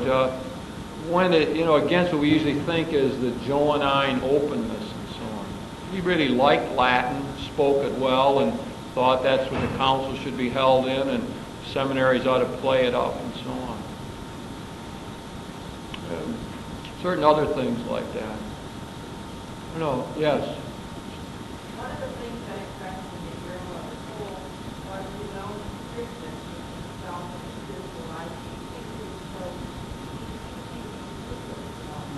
when it, against what we usually think is the Johannine openness and so on. He really liked Latin, spoke it well, and thought that's what the council should be held in, and seminaries ought to play it up and so on. Certain other things like that. Yes. One of the things that impressed me that your mother told was his own strictness with himself and his spiritual life. He was so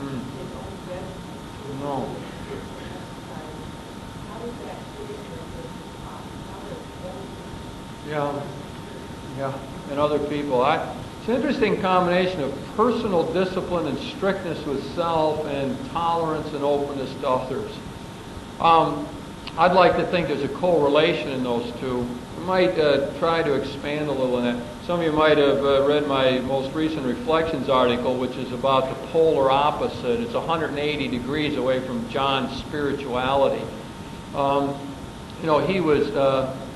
his own judgment. No. How does that fit with his Yeah, yeah, and other people. It's an interesting combination of personal discipline and strictness with self and tolerance and openness to others. I'd like to think there's a correlation in those two. I might try to expand a little in that. Some of you might have read my most recent Reflections article, which is about the polar opposite. It's 180 degrees away from John's spirituality. He was,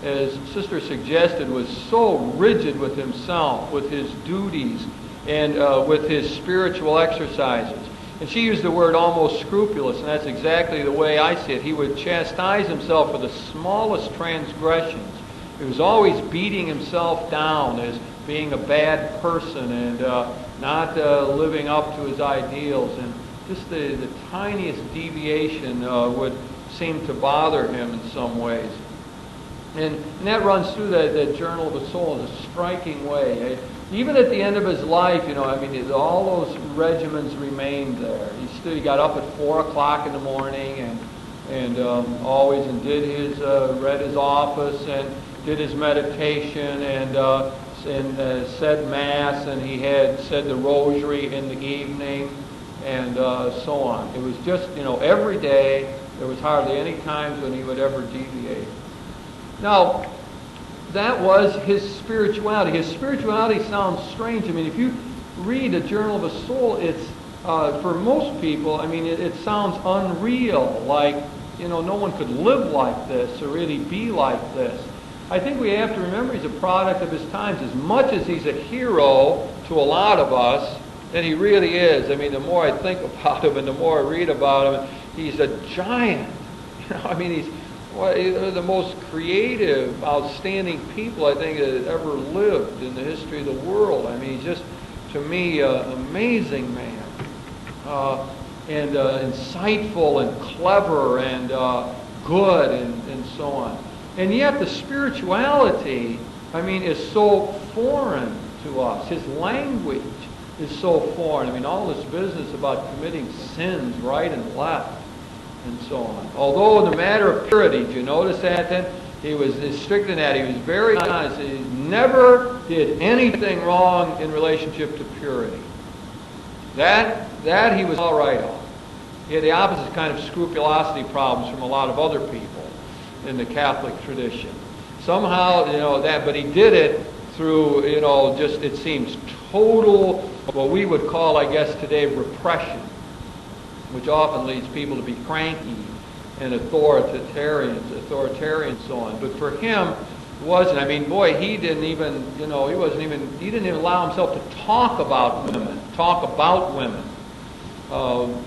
as Sister suggested, was so rigid with himself, with his duties, and with his spiritual exercises. And she used the word almost scrupulous, and that's exactly the way I see it. He would chastise himself for the smallest transgressions. He was always beating himself down as being a bad person and not living up to his ideals. And just the tiniest deviation would seem to bother him in some ways. And that runs through the Journal of a Soul in a striking way. Even at the end of his life, all those regimens remained there. He got up at 4 o'clock in the morning and always read his office and did his meditation and said Mass, and he had said the Rosary in the evening and so on. It was just, every day. There was hardly any times when he would ever deviate. Now, that was his spirituality. His spirituality sounds strange. If you read a Journal of a Soul, it's, for most people, it sounds unreal, like, no one could live like this or really be like this. I think we have to remember he's a product of his times. As much as he's a hero to a lot of us, and he really is. The more I think about him and the more I read about him, he's a giant. He's one of the most creative, outstanding people I think that ever lived in the history of the world. He's just, to me, an amazing man. And insightful and clever and good and so on. And yet the spirituality, is so foreign to us. His language is so foreign. All this business about committing sins right and left and so on. Although in the matter of purity, do you notice that then? He was strict in that. He was very honest. He never did anything wrong in relationship to purity. That he was all right on. He had the opposite kind of scrupulosity problems from a lot of other people in the Catholic tradition. Somehow, but he did it through, just, it seems, total, what we would call, I guess, today, repression, which often leads people to be cranky and authoritarian and so on. But for him, it wasn't. He didn't even, he didn't even allow himself to talk about women.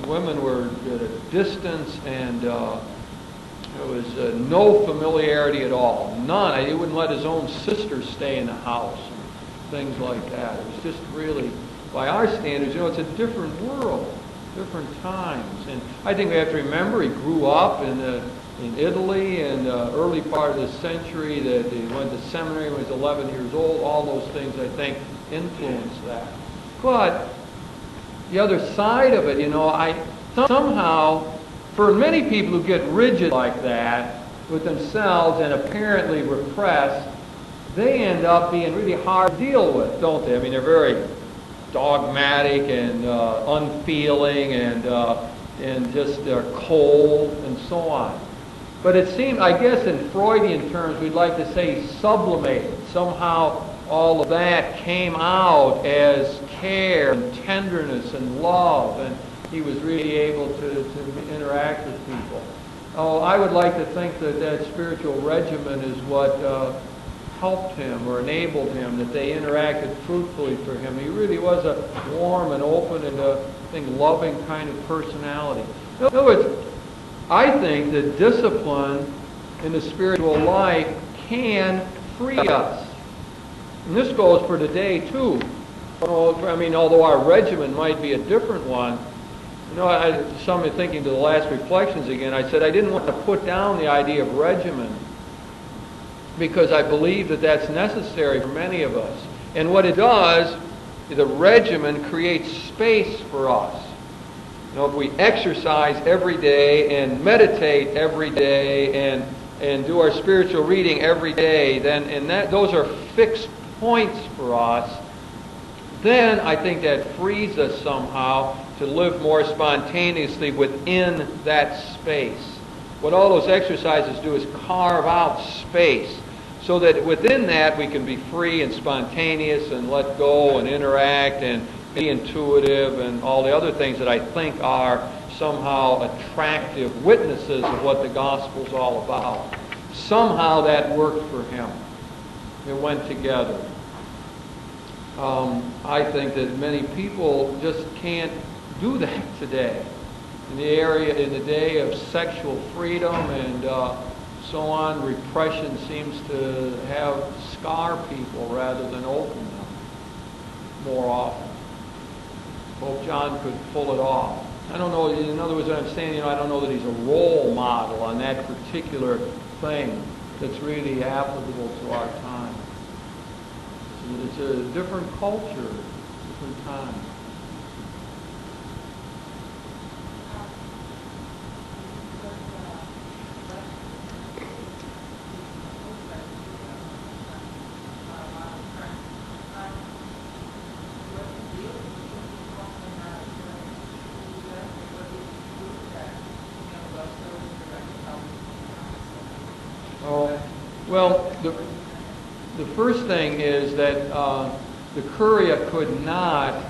Women were at a distance, and there was no familiarity at all. None. He wouldn't let his own sisters stay in the house and things like that. It was just really, by our standards, it's a different world, different times. And I think we have to remember he grew up in Italy in the early part of this century, that he went to seminary when he was 11 years old. All those things, I think, influenced that. But the other side of it, somehow, for many people who get rigid like that with themselves and apparently repressed, they end up being really hard to deal with, don't they? They're very dogmatic and unfeeling and just cold and so on. But it seemed, I guess in Freudian terms, we'd like to say sublimated. Somehow all of that came out as care and tenderness and love, and he was really able to interact with people. Oh, I would like to think that spiritual regimen is what helped him or enabled him, that they interacted fruitfully for him. He really was a warm and open and, I think, loving kind of personality. In other words, I think that discipline in the spiritual life can free us. And this goes for today, too. Although our regimen might be a different one, some thinking to the last reflections again, I said I didn't want to put down the idea of regimen because I believe that that's necessary for many of us. And what it does, the regimen creates space for us. If we exercise every day and meditate every day and do our spiritual reading every day, then those are fixed points for us, then I think that frees us somehow to live more spontaneously within that space. What all those exercises do is carve out space so that within that we can be free and spontaneous and let go and interact and be intuitive and all the other things that I think are somehow attractive witnesses of what the gospel's all about. Somehow that worked for him. It went together. I think that many people just can't do that today. In the day of sexual freedom and so on, repression seems to have scar people rather than open them more often. Pope John could pull it off. I don't know, in other words, what I'm saying, I don't know that he's a role model on that particular thing that's really applicable to our time. It's a different culture, different time. Well, the first thing is that the Curia could not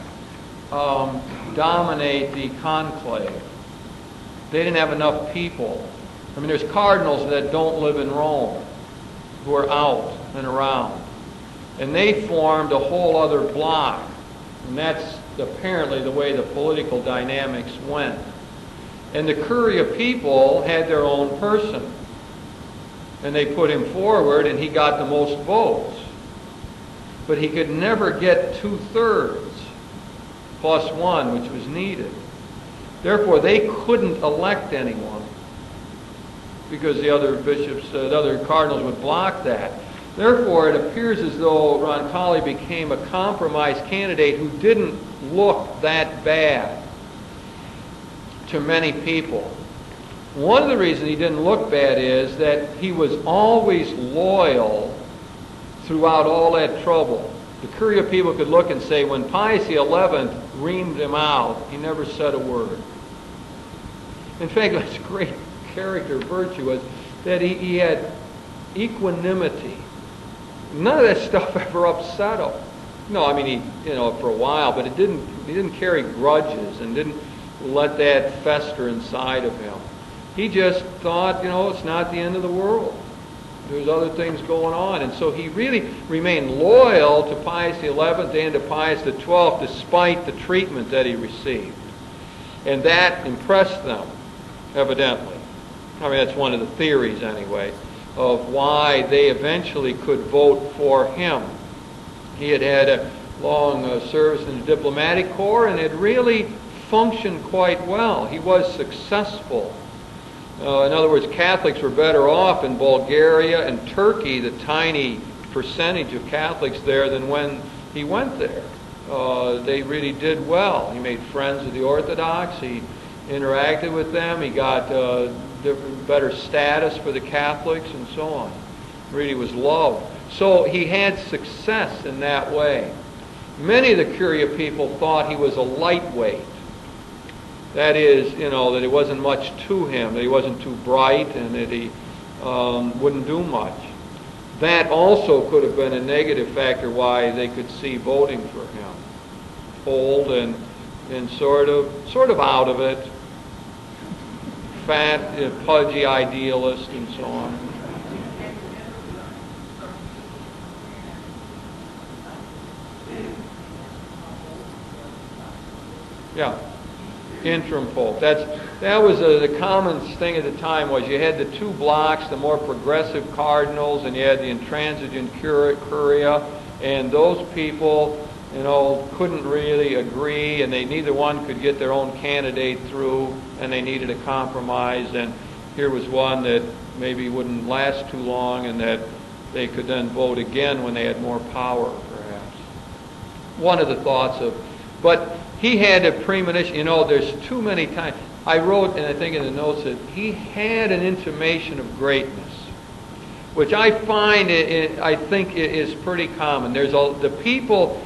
dominate the conclave. They didn't have enough people. I mean, there's cardinals that don't live in Rome who are out and around. And they formed a whole other block. And that's apparently the way the political dynamics went. And the Curia people had their own person. And they put him forward, and he got the most votes. But he could never get 2/3 plus one, which was needed. Therefore, they couldn't elect anyone because the other bishops, the other cardinals would block that. Therefore, it appears as though Roncalli became a compromise candidate who didn't look that bad to many people. One of the reasons he didn't look bad is that he was always loyal throughout all that trouble. The Curia people could look and say, when Pius XI reamed him out, he never said a word. In fact, his great character virtue was that he had equanimity. None of that stuff ever upset him. No, I mean, for a while, but he didn't carry grudges and didn't let that fester inside of him. He just thought, it's not the end of the world. There's other things going on. And so he really remained loyal to Pius XI and to Pius XII despite the treatment that he received. And that impressed them, evidently. I mean, that's one of the theories, anyway, of why they eventually could vote for him. He had had a long service in the diplomatic corps and had really functioned quite well. He was successful. In other words, Catholics were better off in Bulgaria and Turkey, the tiny percentage of Catholics there, than when he went there. They really did well. He made friends with the Orthodox. He interacted with them. He got better status for the Catholics and so on. Really was loved. So he had success in that way. Many of the Curia people thought he was a lightweight. That is, that it wasn't much to him, that he wasn't too bright, and that he wouldn't do much. That also could have been a negative factor why they could see voting for him. Old and sort of out of it, fat, pudgy idealist, and so on. Yeah. Interim pope. That was the common thing at the time. Was you had the two blocks, the more progressive cardinals, and you had the intransigent curia, and those people, couldn't really agree, and neither one could get their own candidate through, and they needed a compromise. And here was one that maybe wouldn't last too long, and that they could then vote again when they had more power, perhaps. One of the thoughts but he had a premonition. There's too many times. I wrote, and I think in the notes, that he had an intimation of greatness. which I find I think it is pretty common. The people,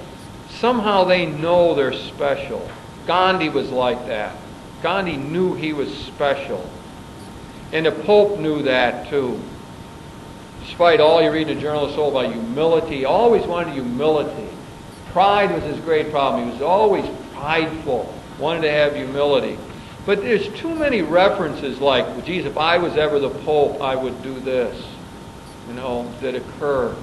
somehow they know they're special. Gandhi was like that. Gandhi knew he was special. And the Pope knew that too. Despite all you read in the Journal of the Soul about humility, he always wanted humility. Pride was his great problem. He was always prideful, wanted to have humility. But there's too many references like, well, geez, if I was ever the Pope, I would do this, that occur.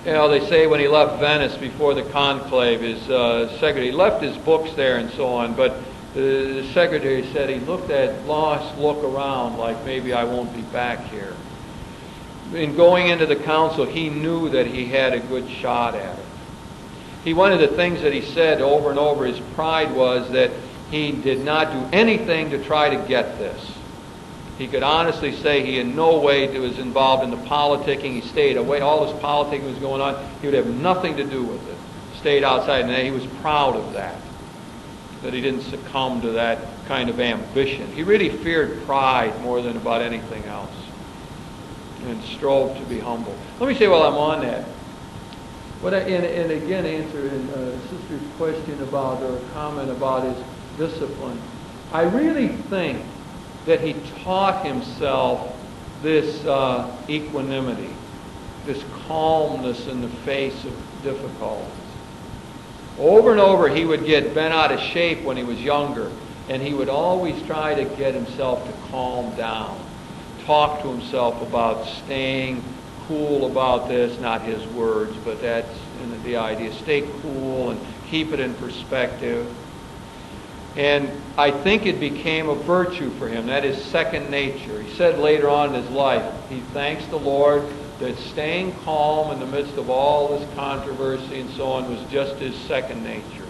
They say when he left Venice before the conclave, his secretary, he left his books there and so on, but the secretary said he lost look around like maybe I won't be back here. In going into the council, he knew that he had a good shot at it. One of the things that he said over and over, his pride was that he did not do anything to try to get this. He could honestly say he in no way was involved in the politicking. He stayed away. All this politicking was going on. He would have nothing to do with it. Stayed outside, and he was proud of that he didn't succumb to that kind of ambition. He really feared pride more than about anything else and strove to be humble. Let me say while I'm on that, and again answering Sister's question about, or comment about his discipline, I really think that he taught himself this equanimity, this calmness in the face of difficulties. Over and over he would get bent out of shape when he was younger, and he would always try to get himself to calm down, talk to himself about staying cool about this, not his words, but that's the idea, stay cool and keep it in perspective. And I think it became a virtue for him. That is second nature. He said later on in his life, he thanks the Lord that staying calm in the midst of all this controversy and so on was just his second nature.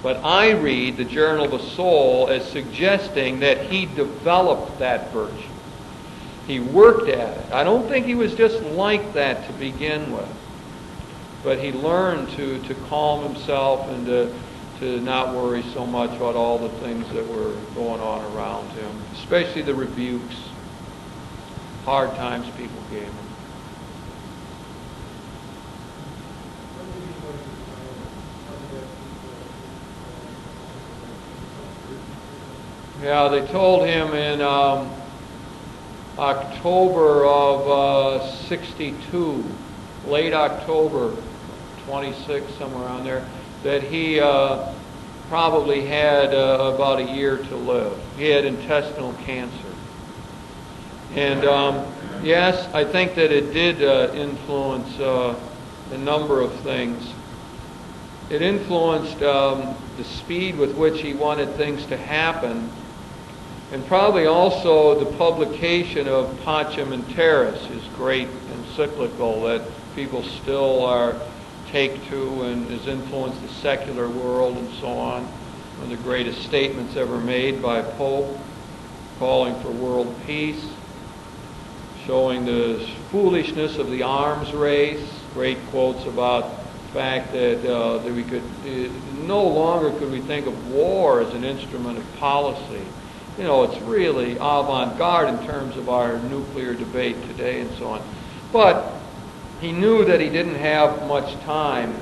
But I read the Journal of the Soul as suggesting that he developed that virtue. He worked at it. I don't think he was just like that to begin with. But he learned to calm himself and to not worry so much about all the things that were going on around him, especially the rebukes, hard times people gave him. Yeah, they told him in October of 62, late October, 26, somewhere around there, that he probably had about a year to live. He had intestinal cancer. And yes, I think that it did influence a number of things. It influenced the speed with which he wanted things to happen, and probably also the publication of Pacem in Terris, his great encyclical that people still take to and has influenced the secular world and so on. One of the greatest statements ever made by a Pope, calling for world peace, showing the foolishness of the arms race, great quotes about the fact that we could no longer could we think of war as an instrument of policy. It's really avant-garde in terms of our nuclear debate today and so on. But he knew that he didn't have much time,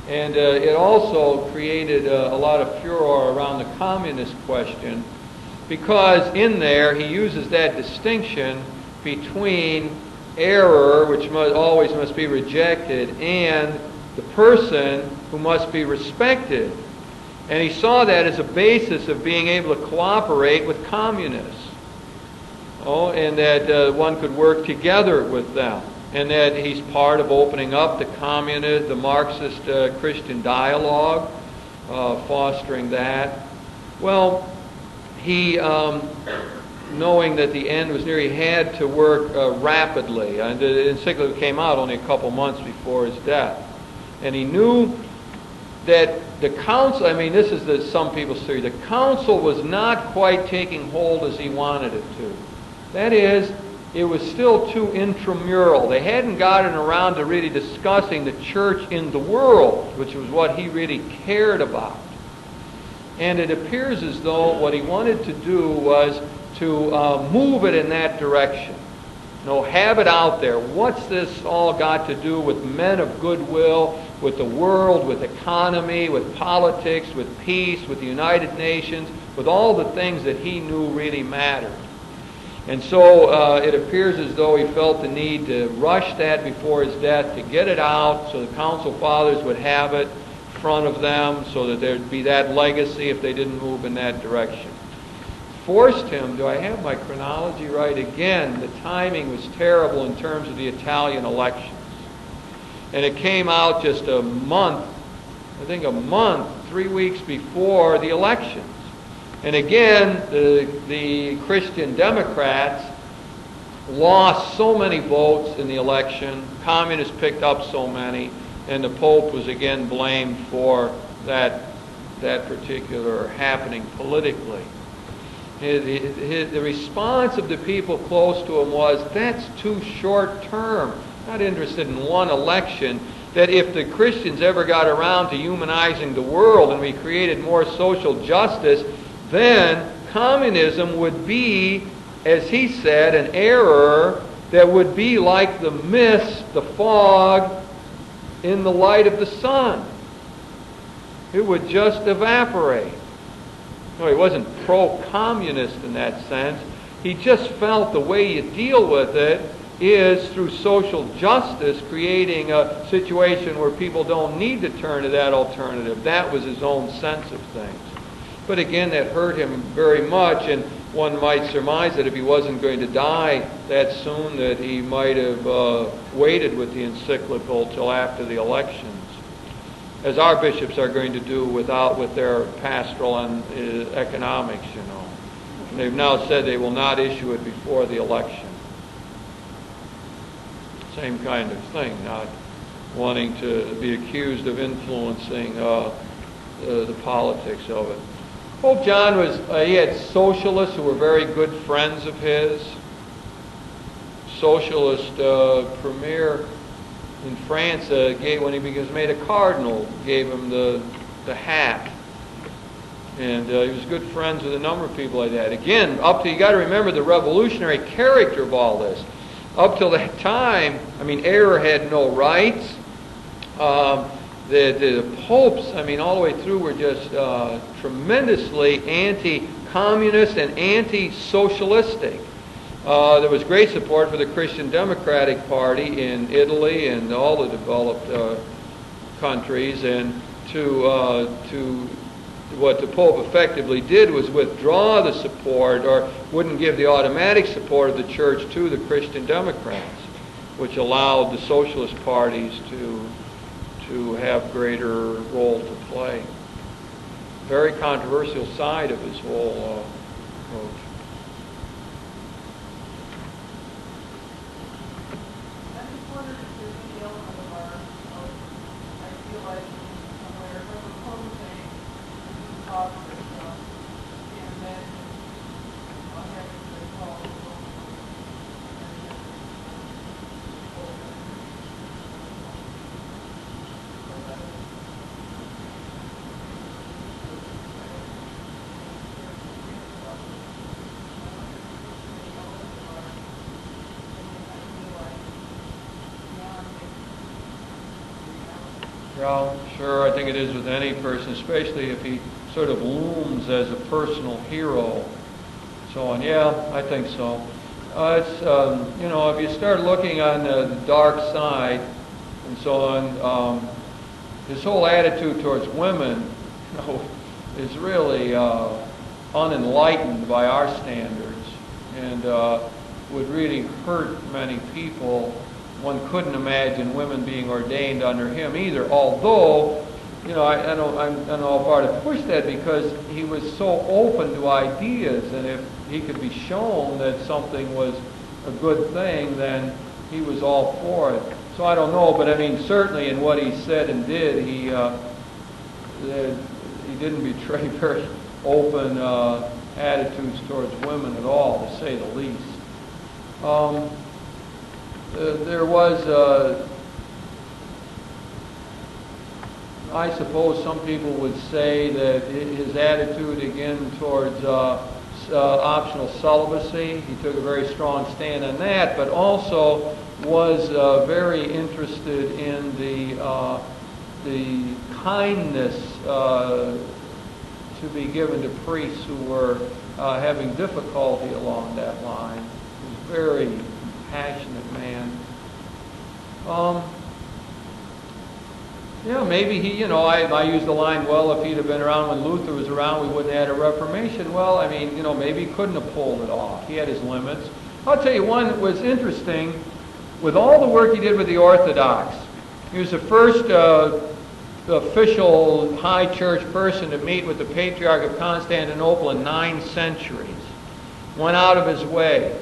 and it also created a lot of furor around the communist question, because in there he uses that distinction between error, which always must be rejected, and the person who must be respected. And he saw that as a basis of being able to cooperate with communists. And that one could work together with them. And that he's part of opening up the Marxist Christian dialogue, fostering that. Well, he, knowing that the end was near, he had to work rapidly. And the encyclical came out only a couple months before his death. And he knew that the council, this is some people's theory, the council was not quite taking hold as he wanted it to. That is, it was still too intramural. They hadn't gotten around to really discussing the church in the world, which was what he really cared about. And it appears as though what he wanted to do was to move it in that direction. have it out there. What's this all got to do with men of goodwill, with the world, with economy, with politics, with peace, with the United Nations, with all the things that he knew really mattered? And so it appears as though he felt the need to rush that before his death, to get it out so the Council Fathers would have it in front of them, so that there'd be that legacy if they didn't move in that direction. Forced him, do I have my chronology right? Again, the timing was terrible in terms of the Italian elections. And it came out just a month, 3 weeks before the elections. And again, the Christian Democrats lost so many votes in the election, communists picked up so many, and the Pope was again blamed for that particular happening politically. The response of the people close to him was, that's too short term. Not interested in one election. That if the Christians ever got around to humanizing the world and we created more social justice, then communism would be, as he said, an error that would be like the mist, the fog, in the light of the sun. It would just evaporate. No, he wasn't pro-communist in that sense. He just felt the way you deal with it is through social justice, creating a situation where people don't need to turn to that alternative. That was his own sense of things. But again, that hurt him very much, and one might surmise that if he wasn't going to die that soon, that he might have waited with the encyclical till after the elections, as our bishops are going to do with their pastoral and economics, And they've now said they will not issue it before the election. Same kind of thing, not wanting to be accused of influencing the politics of it. Pope John he had socialists who were very good friends of his. Socialist premier in France, when he was made a cardinal, gave him the hat. And he was good friends with a number of people like that. Again, you got to remember the revolutionary character of all this. Up till that time, error had no rights. The popes, all the way through, were just tremendously anti-communist and anti-socialistic. There was great support for the Christian Democratic Party in Italy and all the developed countries, and what the Pope effectively did was withdraw the support, or wouldn't give the automatic support of the Church to the Christian Democrats, which allowed the socialist parties to have greater role to play. Very controversial side of his whole approach. Well, sure, I think it is with any person, especially if he sort of looms as a personal hero. So on, yeah, I think so. If you start looking on the dark side and so on, his whole attitude towards women, is really unenlightened by our standards, and would really hurt many people. One couldn't imagine women being ordained under him either, although, I don't know if I ought to push that, because he was so open to ideas, and if he could be shown that something was a good thing, then he was all for it. So I don't know, but certainly in what he said and did, he didn't betray very open attitudes towards women at all, to say the least. There was, I suppose some people would say that his attitude again towards optional celibacy. He took a very strong stand on that, but also was very interested in the kindness to be given to priests who were having difficulty along that line. He was a very passionate man. Yeah, maybe he, I use the line, well, if he'd have been around when Luther was around, we wouldn't have had a Reformation. Well, I mean, maybe he couldn't have pulled it off. He had his limits. I'll tell you one that was interesting. With all the work he did with the Orthodox, he was the first official high church person to meet with the Patriarch of Constantinople in 9 centuries. Went out of his way.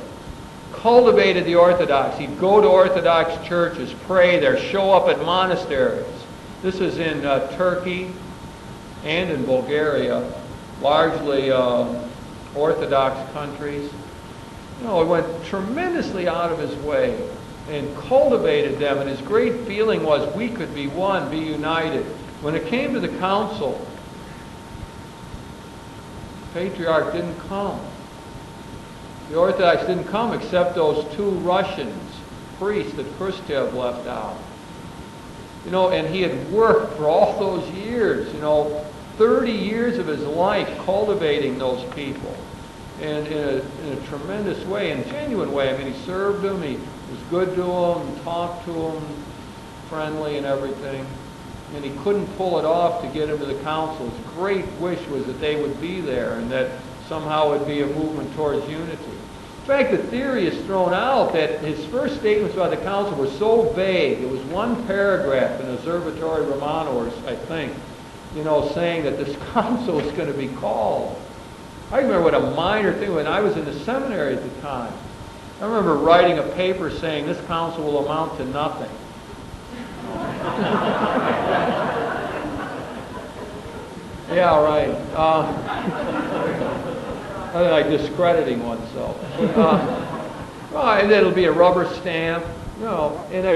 Cultivated the Orthodox. He'd go to Orthodox churches, pray there, show up at monasteries. This is in Turkey and in Bulgaria, largely Orthodox countries. He went tremendously out of his way and cultivated them, and his great feeling was we could be one, be united. When it came to the council, the Patriarch didn't come. The Orthodox didn't come except those 2 Russians, priests that Khrushchev left out. And he had worked for all those years, 30 years of his life cultivating those people. And in a tremendous way, in a genuine way. I mean, he served them, he was good to them, talked to them, friendly and everything. And he couldn't pull it off to get them to the council. His great wish was that they would be there and that somehow it would be a movement towards unity. In fact, the theory is thrown out that his first statements about the council were so vague. It was 1 paragraph in Observatory Romano, I think, saying that this council was going to be called. I remember what a minor thing when I was in the seminary at the time. I remember writing a paper saying this council will amount to nothing. Yeah, right. Like discrediting oneself. Well, and it'll be a rubber stamp. And